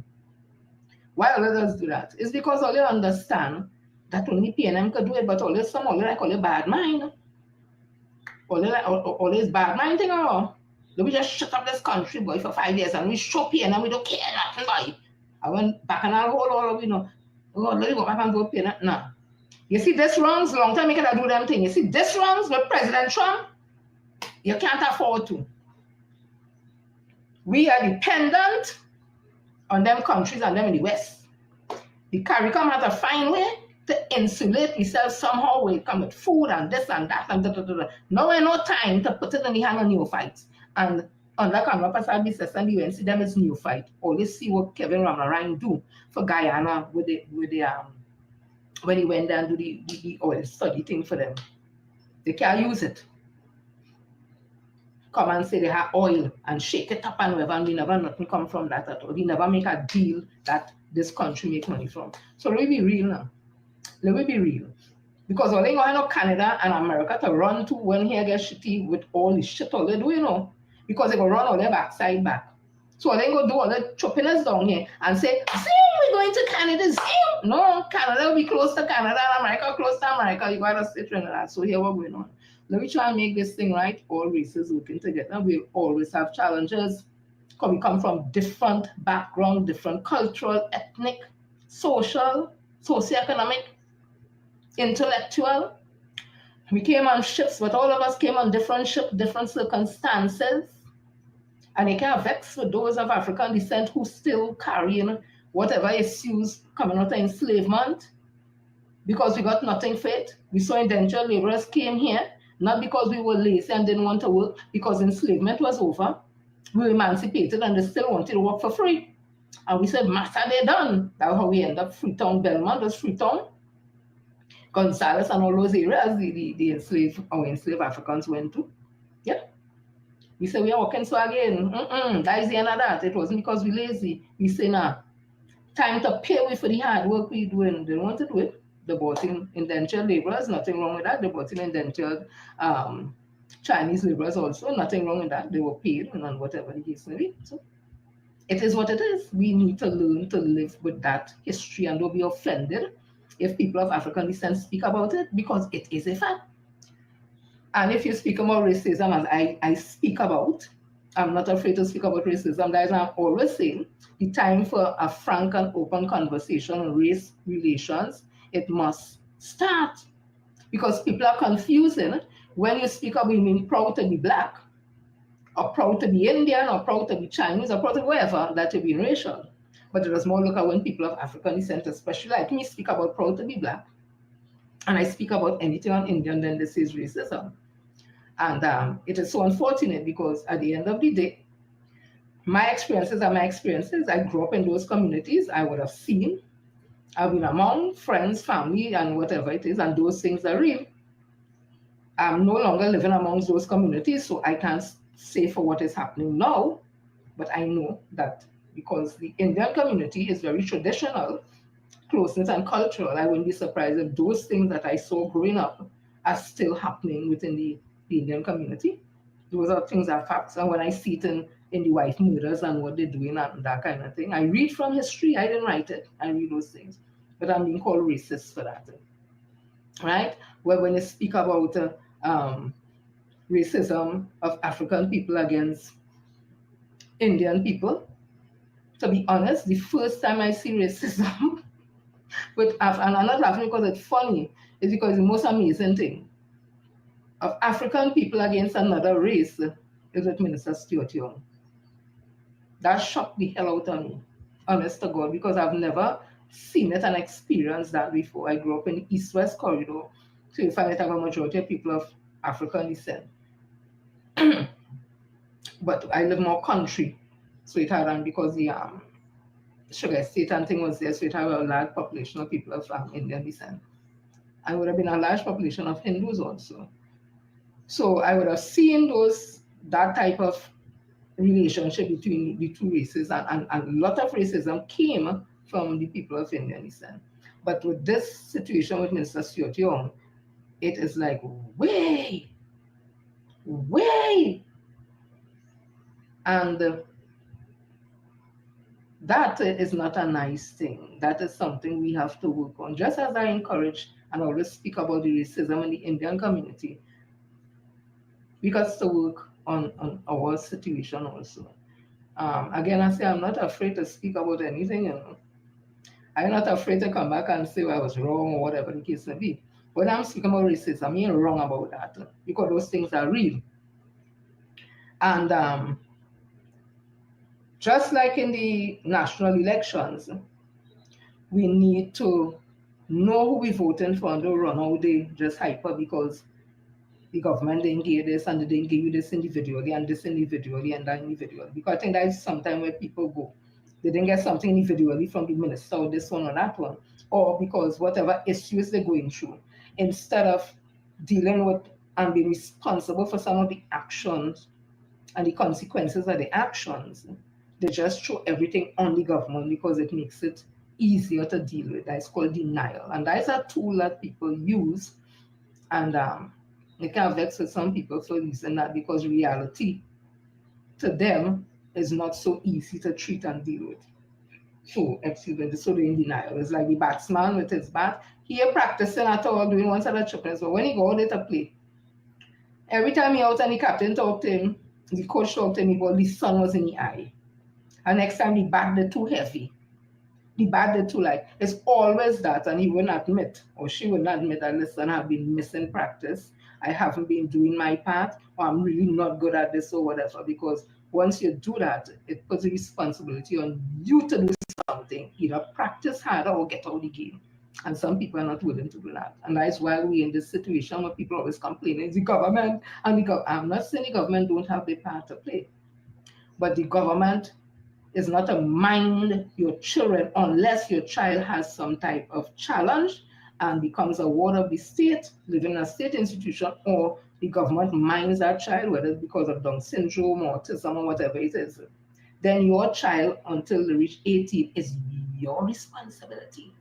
Why others do that? It's because all they understand that only PNM could do it, but always some only like all bad mind. Always bad mind thing or we just shut up this country, boy, for 5 years and we show PNM, we don't care nothing, boy. I went back and I'll hold all of you know. God, let me go back and vote PNM. No. You see, this wrongs, long time you can do them thing. You see, this wrongs with President Trump, you can't afford to. We are dependent on them countries and them in the West. The CARICOM has to find way to insulate themselves somehow when it comes with food and this and that and da. No, no time to put it in the hand of new fights. And unlike Congress business and the UNC, them is new fight. Always see what Kevin Ramarine do for Guyana with the when he went down to the oil study thing for them. They can't use it. Come and say they have oil and shake it up and whatever, and we never nothing come from that at all. We never make a deal that this country make money from. So let me be real now. Let me be real. Because all they going to Canada and America to run to when here get shitty with all the shit all they do, you know. Because they go run all their backside back. So they go do all the choppiness down here and say, see, we're going to Canada, see. No, Canada will be close to Canada and America close to America. You got to stay Trinidad. So here what's going on. Let me try and make this thing right. All races working together. We'll always have challenges. Because we come from different background, different cultural, ethnic, social, socioeconomic, intellectual. We came on ships, but all of us came on different ships, different circumstances. And it can't vex with those of African descent who still carrying whatever issues coming out of enslavement, because we got nothing for it. We saw indentured laborers came here, not because we were lazy and didn't want to work, because enslavement was over. We were emancipated and they still wanted to work for free. And we said, matter, they done. That's how we end up Freetown. Belmont was Freetown. Gonzales and all those areas the enslaved Africans went to. Yeah. We say we are working so again. That is the end of that. It wasn't because we're lazy. We say now, time to pay we for the hard work we're doing. They don't want to do it. They bought in indentured laborers, nothing wrong with that. They bought in indentured Chinese laborers also, nothing wrong with that. They were paid and whatever the case may be. So it is what it is. We need to learn to live with that history and don't be offended if people of African descent speak about it, because it is a fact. And if you speak about racism, as I speak about, I'm not afraid to speak about racism. That is why I'm always saying the time for a frank and open conversation on race relations, it must start. Because people are confusing when you speak of being proud to be black, or proud to be Indian, or proud to be Chinese, or proud to be wherever, that you be racial. But it is more look at when people of African descent, especially like me, speak about proud to be black, and I speak about anything on Indian, then this is racism. And it is so unfortunate because at the end of the day, my experiences are my experiences. I grew up in those communities. I would have seen, I've been among friends, family, and whatever it is, and those things are real. I'm no longer living amongst those communities, so I can't say for what is happening now, but I know that because the Indian community is very traditional, closeness and cultural, I wouldn't be surprised if those things that I saw growing up are still happening within the Indian community. Those are things that are facts. And when I see it in the wife murders and what they're doing and that kind of thing, I read from history. I didn't write it. I read those things. But I'm being called racist for that. Right? Well, when you speak about racism of African people against Indian people, to be honest, the first time I see racism and I'm not laughing because it's funny, it's because the most amazing thing of African people against another race is with Minister Stuart Young. That shocked the hell out of me, honest to God, because I've never seen it and experienced that before. I grew up in the East-West corridor, so you find it have a majority of people of African descent. But I live more country, so it had, and because the sugar estate and thing was there, so it had a large population of people of Indian descent. I would have been a large population of Hindus also. So I would have seen that type of relationship between the two races, and a lot of racism came from the people of Indian descent. But with this situation with Minister Stuart Young, it is like, way. And that is not a nice thing. That is something we have to work on. Just as I encourage and always speak about the racism in the Indian community, we got to work on our situation also. Again, I say I'm not afraid to speak about anything. I'm not afraid to come back and say I was wrong or whatever the case may be. When I'm speaking about racism, I mean wrong about that because those things are real. And just like in the national elections, we need to know who we're voting for and don't run out there just hyper because the government didn't give this and they didn't give you this individually and this individually and that individually. Because I think that is sometimes where people go. They didn't get something individually from the minister or this one or that one, or because whatever issues they're going through, instead of dealing with and being responsible for some of the actions and the consequences of the actions, they just throw everything on the government because it makes it easier to deal with. That's called denial. And that's a tool that people use. And it can vex with some people for using that because reality to them is not so easy to treat and deal with. So, excuse me, so they're in denial. It's like the batsman with his bat. He ain't practicing at all, doing one side of tripping. So when he go out there to play, every time he out and the captain talked to him, the coach talked to him about the sun was in the eye. And next time the bat did too heavy. The bat did too light. It's always that, and he wouldn't admit, or she wouldn't admit that, listen, I've been missing practice. I haven't been doing my part, or I'm really not good at this or whatever, because once you do that, it puts the responsibility on you to do something, either practice harder or get out of the game. And some people are not willing to do that. And that's why we're in this situation where people always complain, it's the government, and I'm not saying the government don't have their part to play, but the government is not to mind your children unless your child has some type of challenge and becomes a ward of the state, living in a state institution, or the government minds that child, whether it's because of Down syndrome or autism or whatever it is. Then your child, until they reach 18, is your responsibility.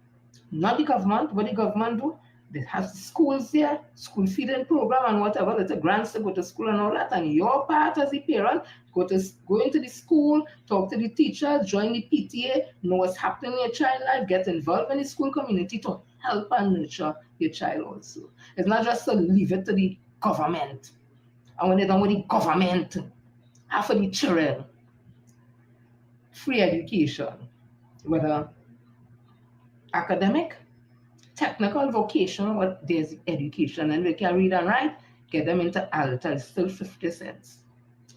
Not the government. What the government do? They have schools there, school feeding program and whatever. There's a grants to go to school and all that. And your part as a parent, go into the school, talk to the teachers, join the PTA, know what's happening in your child life, get involved in the school community to help and nurture your child also. It's not just to leave it to the government. And when they're done with the government, half of the children free education, whether academic, technical, vocational, but there's education, and they can read and write, get them into Alta, it's still 50 cents.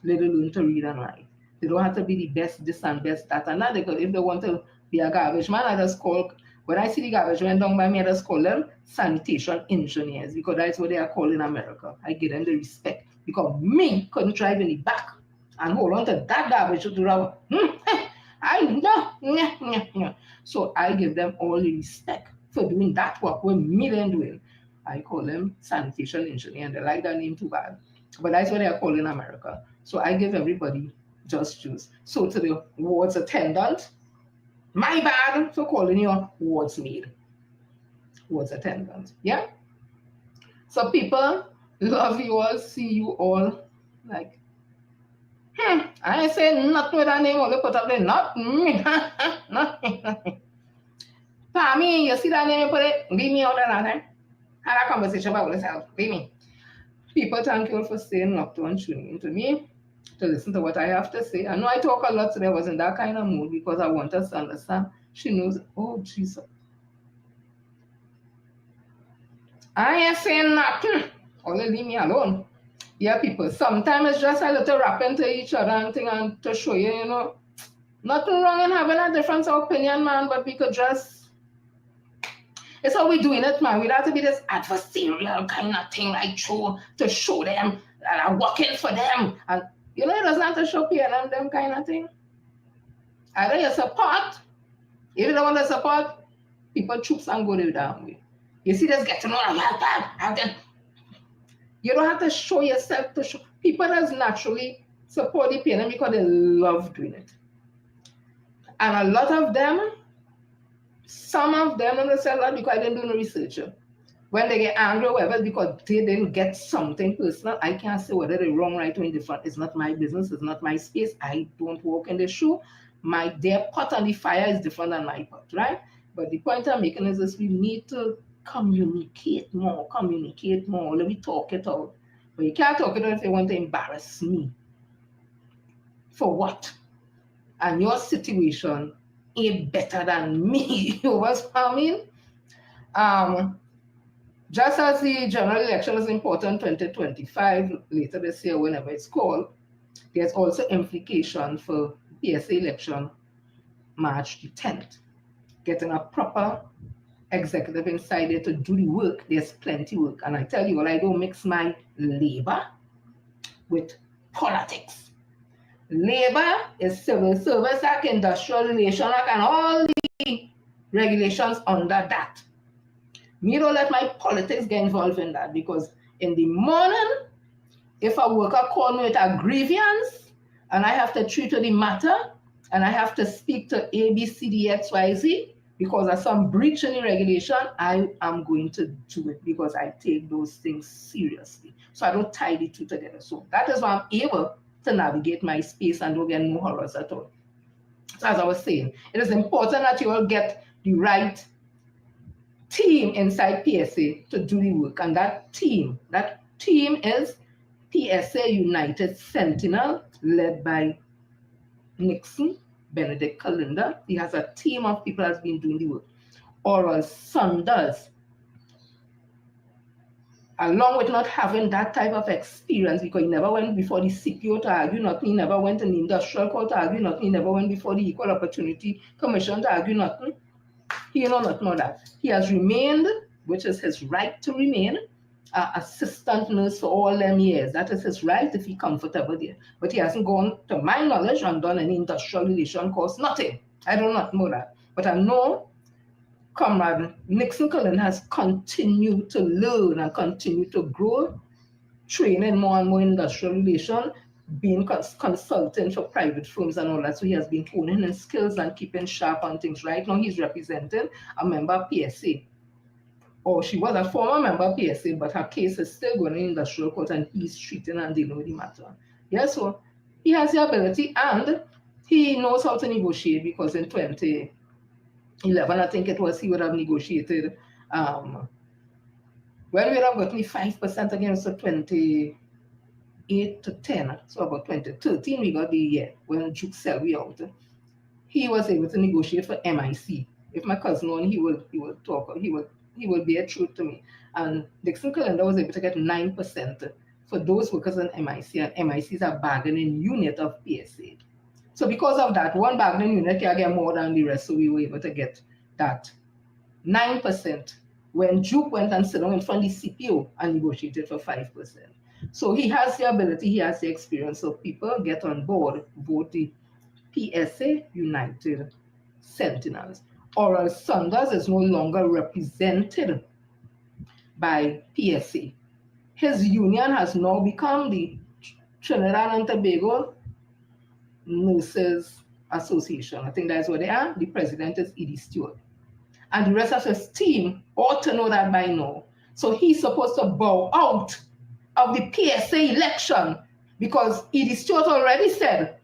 Let them learn to read and write. They don't have to be the best this and best that and that, because if they want to be a garbage man, I just call, when I see the garbage man down by me, I just call them sanitation engineers, because that's what they are called in America. I give them the respect, because me couldn't drive in the back and hold on to that garbage to do no. So I give them all the respect for doing that work with me then doing. I call them sanitation engineer, and they like that name too bad. But that's what they are called in America. So I give everybody just choose. So to the wards attendant, my bad for calling you wards maid, wards attendant. Yeah. So people love you all, see you all like, I ain't saying nothing with that name, only put up there, not me. Nothing. Pammy, you see that name, you put it, leave me out of that, eh? Have a conversation about yourself, leave me. People, thank you all for staying locked on, tuning into me, to listen to what I have to say. I know I talk a lot today, I was in that kind of mood because I want us to understand. She knows, oh, Jesus. I ain't saying nothing, only leave me alone. Yeah, people, sometimes it's just a little rapping to each other and thing, and to show you, nothing wrong in having a difference of opinion, man, but we could just, it's how we doing it, man. We have to be this adversarial kind of thing, like to show them that I'm working for them. And, it doesn't have to show PLM them kind of thing. Either you support, if you don't want to support, people troops and go the damn way. You see this getting on, you don't have to show yourself to show. People that's naturally support the PLM because they love doing it. And a lot of them, some of them don't say a lot because I didn't do no research. When they get angry or whatever, because they didn't get something personal, I can't say whether they're wrong, right, or indifferent. It's not my business. It's not my space. I don't work in the shoe. Their pot on the fire is different than my pot, right? But the point I'm making is this: we need to communicate more. Let me talk it out. But you can't talk it out if you want to embarrass me. For what? And your situation ain't better than me. You know what I mean? Just as the general election is important 2025, later this year, whenever it's called, there's also implication for PSA election March the 10th. Getting a proper executive inside there to do the work, there's plenty work. And I tell you what, I don't mix my labor with politics. Labor is civil service act, industrial relation act, and all the regulations under that. Me don't let my politics get involved in that, because in the morning, if a worker call me with a grievance and I have to treat to the matter and I have to speak to A, B, C, D, X, Y, Z because of some breach in the regulation, I am going to do it because I take those things seriously. So I don't tie the two together. So that is why I'm able to navigate my space and don't get no horrors at all. So as I was saying, it is important that you all get the right team inside PSA to do the work. And that team is PSA United Sentinel, led by Nixon, Benedict Kalinda. He has a team of people that's been doing the work. Oral Saunders, along with not having that type of experience, because he never went before the CPO to argue nothing, he never went in the industrial court to argue nothing, he never went before the Equal Opportunity Commission to argue nothing. He not know that. He has remained, which is his right to remain, assistant nurse for all them years. That is his right if he's comfortable there. But he hasn't gone, to my knowledge, and done any industrial relation course, nothing. I do not know that. But I know Comrade Nixon Cullen has continued to learn and continue to grow, training more and more industrial relation, being consultant for private firms and all that. So he has been honing his skills and keeping sharp on things. Right now he's representing a member of PSA. Or she was a former member of PSA, but her case is still going in industrial court and he's treating and dealing with the matter. Yeah, so he has the ability and he knows how to negotiate, because in 2011, I think it was, he would have negotiated when we would have gotten 5% against the 8 to 10, so about 2013 we got the year when Duke sell we out. He was able to negotiate for MIC. If my cousin on, he will talk, he will bear truth to me. And Dixon Calendar was able to get 9% for those workers on MIC, and MIC is a bargaining unit of PSA. So because of that, one bargaining unit can get more than the rest, so we were able to get that 9% when Duke went and sat down in front of the CPO and negotiated for 5%. So he has the ability, he has the experience. So people get on board, vote the PSA United Sentinels. Oral Sanders is no longer represented by PSA. His union has now become the Trinidad and Tobago Nurses Association. I think that's what they are. The president is Edie Stewart. And the rest of his team ought to know that by now. So he's supposed to bow out of the PSA election because Edie Stewart already said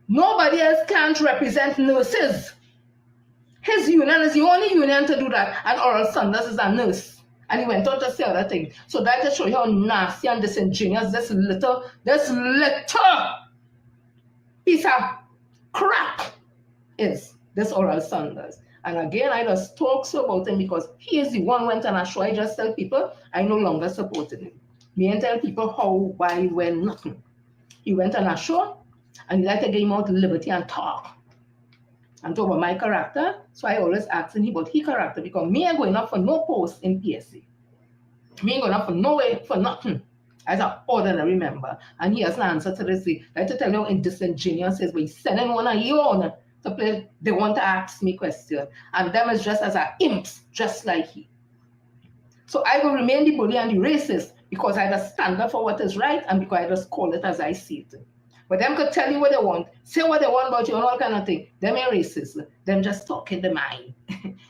nobody else can't represent nurses. His union is the only union to do that, and Oral Sanders is a nurse. And he went on to say other things. So that to show you how nasty and disingenuous this little piece of crap is, this Oral Sanders. And again, I just talk so about him because he is the one who went on a show. I just tell people I no longer supported him. Me and tell people how, why, when, nothing. He went on a show and he liked to game out liberty and talk about my character. So I always ask him about his character because me ain't going up for no post in PSA. Me ain't going up for no way, for nothing as an ordinary member. And he has an answer to this. I like to tell you in disingenuous says, but he's sending one of your own to play, they want to ask me questions. And them is just as a imps, just like he. So I will remain the bully and the racist because I just stand up for what is right and because I just call it as I see it. But them could tell you what they want, say what they want about you and all kind of thing. Them ain't racist. Them just talking the mind.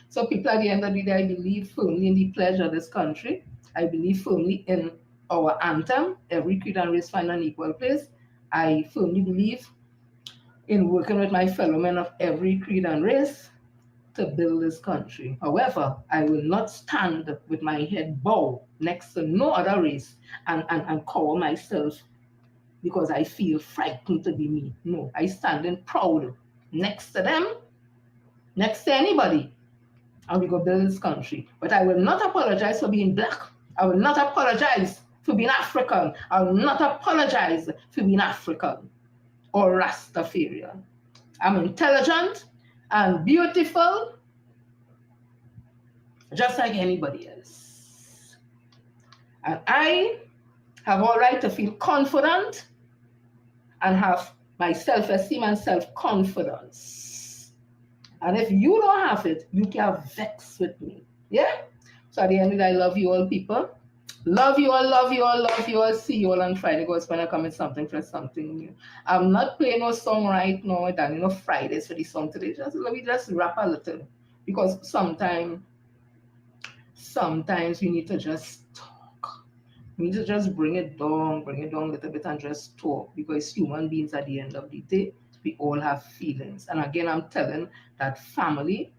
So people at the end of the day, I believe firmly in the pledge of this country. I believe firmly in our anthem, every creed and race find an equal place. I firmly believe in working with my fellow men of every creed and race to build this country. However, I will not stand with my head bowed next to no other race and cover myself because I feel frightened to be me. No, I stand in proud next to them, next to anybody, and we go build this country. But I will not apologize for being black. I will not apologize for being African. I will not apologize for being African or Rastafarian. I'm intelligent and beautiful, just like anybody else. And I have all right to feel confident and have my self-esteem and self-confidence. And if you don't have it, you can vex with me. Yeah? So at the end of the day, I love you all, people. Love you all, love you all, love you all. See you all on Friday. God's gonna come with something for something new. I'm not playing no song right now. Then Fridays for the song today. Let me just rap a little. Because sometimes we need to just talk. We need to just bring it down a little bit and just talk. Because human beings at the end of the day, we all have feelings. And again, I'm telling that family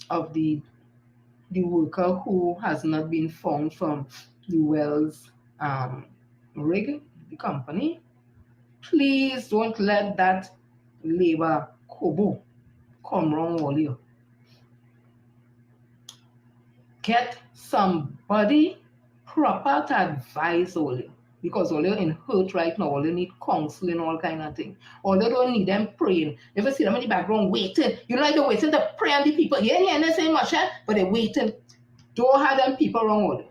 of the worker who has not been found from the Wells rig, the company, please don't let that labor kobo come wrong all you. Get somebody proper to advise all you. Because all you're in hurt right now, all you need counseling, all kind of thing. All you don't need them praying. If you see them in the background waiting, you know like they're waiting to pray on the people. You ain't hearing say much, but they're waiting. Don't have them people wrong all you.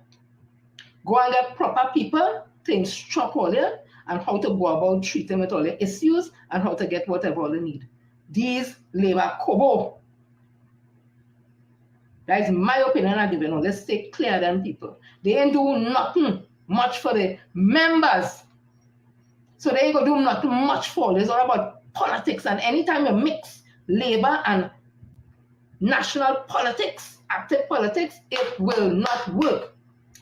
Go and get proper people to instruct all you and how to go about treating with all your issues and how to get whatever all you need. These labor kobo. That is my opinion I give you. Let's stay clear than people. They ain't do nothing much for the members. So they ain't gonna do nothing much for. It's all about politics. And anytime you mix labor and national politics, active politics, it will not work.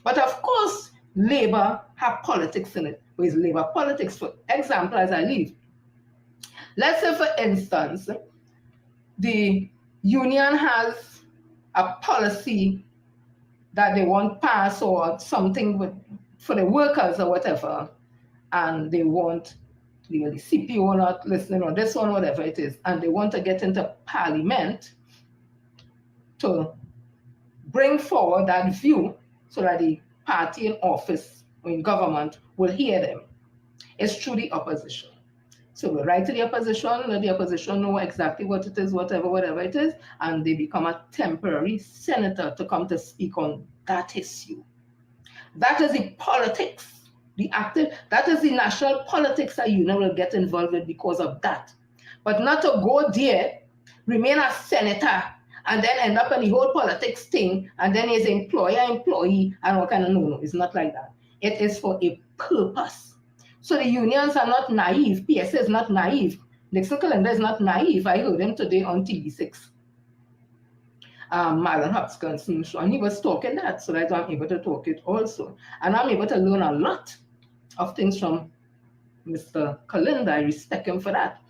But of course, labor have politics in it. But it's labor politics. For example, as I leave, let's say for instance, the union has a policy that they want pass or something for the workers or whatever, and they want the CPO not listening or this one, whatever it is, and they want to get into Parliament to bring forward that view so that the party in office or in government will hear them. It's through the opposition. So we write to the opposition, let the opposition know exactly what it is, whatever it is, and they become a temporary senator to come to speak on that issue. That is the politics. That is the national politics that union will get involved with because of that. But not to go there, remain a senator, and then end up in the whole politics thing, and then is employee, and all kind of no, it's not like that. It is for a purpose. So the unions are not naive. PSA is not naive. Nixon Calendar is not naive. I heard him today on TV6. Marlon Hopkins show, and he was talking that, so that I'm able to talk it also. And I'm able to learn a lot of things from Mr. Kalinda. I respect him for that.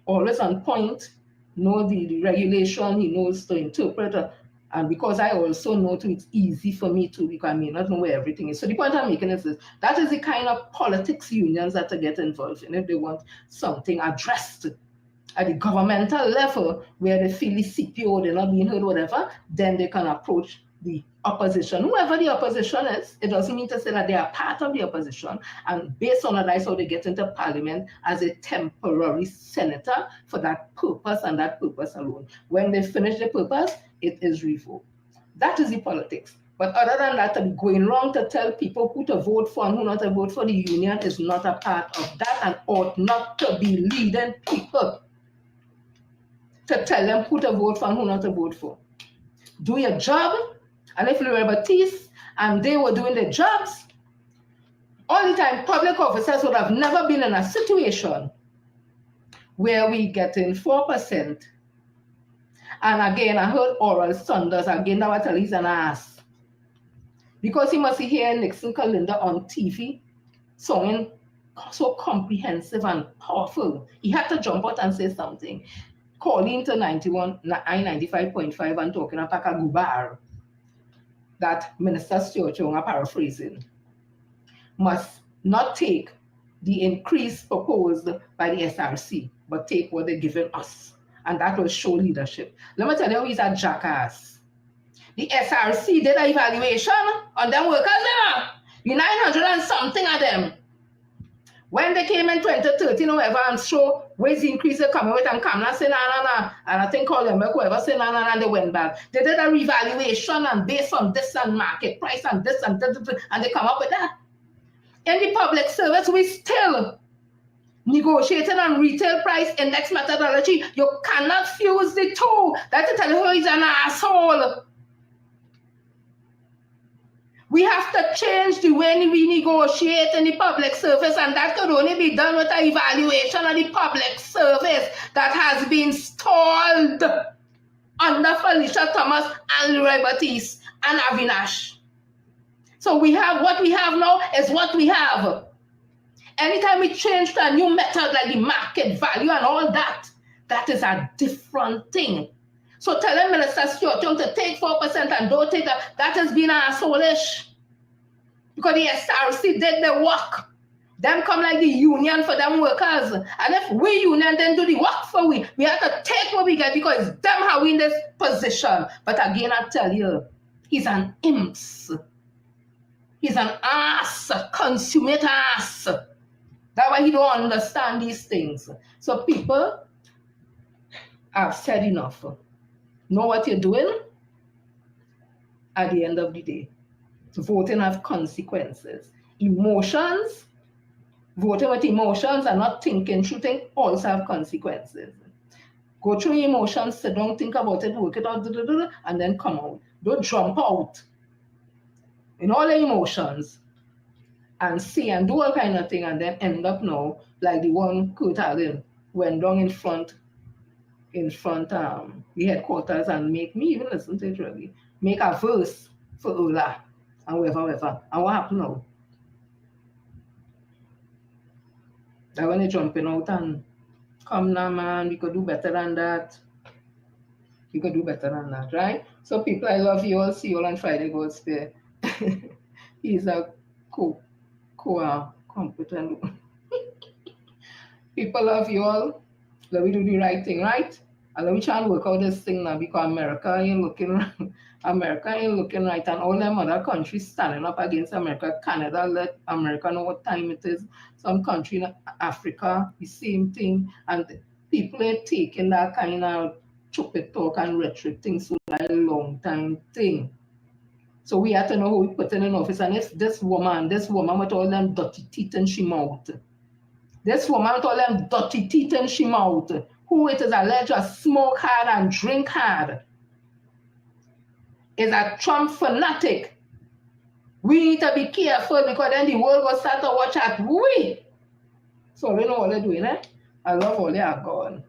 Always on point, know the regulation, he knows to interpret, and because I also know too, it's easy for me too, because I may not know where everything is. So the point I'm making is this: that is the kind of politics unions that to get involved in if they want something addressed at the governmental level where they feel the CPO, they're not being heard, whatever, then they can approach the opposition. Whoever the opposition is, it doesn't mean to say that they are part of the opposition. And based on that, that's how they get into Parliament as a temporary senator for that purpose and that purpose alone. When they finish the purpose, it is revoked. That is the politics. But other than that, to be going wrong to tell people who to vote for and who not to vote for the union is not a part of that and ought not to be leading people to tell them who to vote for and who not to vote for. Do your job, and if you were Baptiste and they were doing their jobs, all the time public officers would have never been in a situation where we getting 4%. And again, I heard Oral Saunders, again, that was he's an ass. Because he must hear Nixon Kalinda on TV, singing so comprehensive and powerful. He had to jump out and say something. Calling to I-95.5 and talking about Gubar, that Minister Stuart Young, paraphrasing, must not take the increase proposed by the SRC, but take what they're giving us. And that will show leadership. Let me tell you, he's a jackass. The SRC did an evaluation on them workers, the 900 and something of them. When they came in 2013 or whatever and show wage increase coming with and Kamala say nah, and I think all them whoever say nah, and they went back. They did a revaluation and based on this and market price and this and they come up with that. In the public service, we still negotiating on retail price index methodology. You cannot fuse the two. That's to tell you he's an asshole. We have to change the way we negotiate in the public service, and that could only be done with an evaluation of the public service that has been stalled under Felicia Thomas and Leroy Baptiste and Avinash. So we have what we have now is what we have. Anytime we change to a new method like the market value and all that, that is a different thing. So telling Minister Stuart Young to take 4% and don't take that, that has been asshole-ish. Because the SRC did the work. Them come like the union for them workers. And if we union then do the work for we have to take what we get because them how we in this position. But again, I tell you, he's an imps. He's an ass, a consummate ass. That's why he don't understand these things. So people have said enough. Know what you're doing at the end of the day. Voting have consequences. Emotions, voting with emotions and not thinking through things also have consequences. Go through your emotions, sit down, think about it, work it out, and then come out. Don't jump out in all the emotions and see and do all kind of thing and then end up now like the one Kurt Allen went down in front the headquarters and make me even listen to it really. Make a verse for Ola and whatever. And what happened now? That when they jumping out and come now man, we could do better than that. We could do better than that, right? So people, I love you all. See you all on Friday, God's Spare. He's a competent. People love you all. Let me do the right thing, right? And let me try and work out this thing now because America ain't looking right, and all them other countries standing up against America. Canada let America know what time it is. Some country in Africa, the same thing, and people are taking that kind of stupid talk and rhetoric things for a long time thing. So we have to know who we put in office, and it's this woman with all them dirty teeth in she mouth. This woman with all them dirty teeth in she mouth, who it is alleged to smoke hard and drink hard, is a Trump fanatic. We need to be careful because then the world will start to watch at we. So we know what they're doing, eh? I love all they are gone.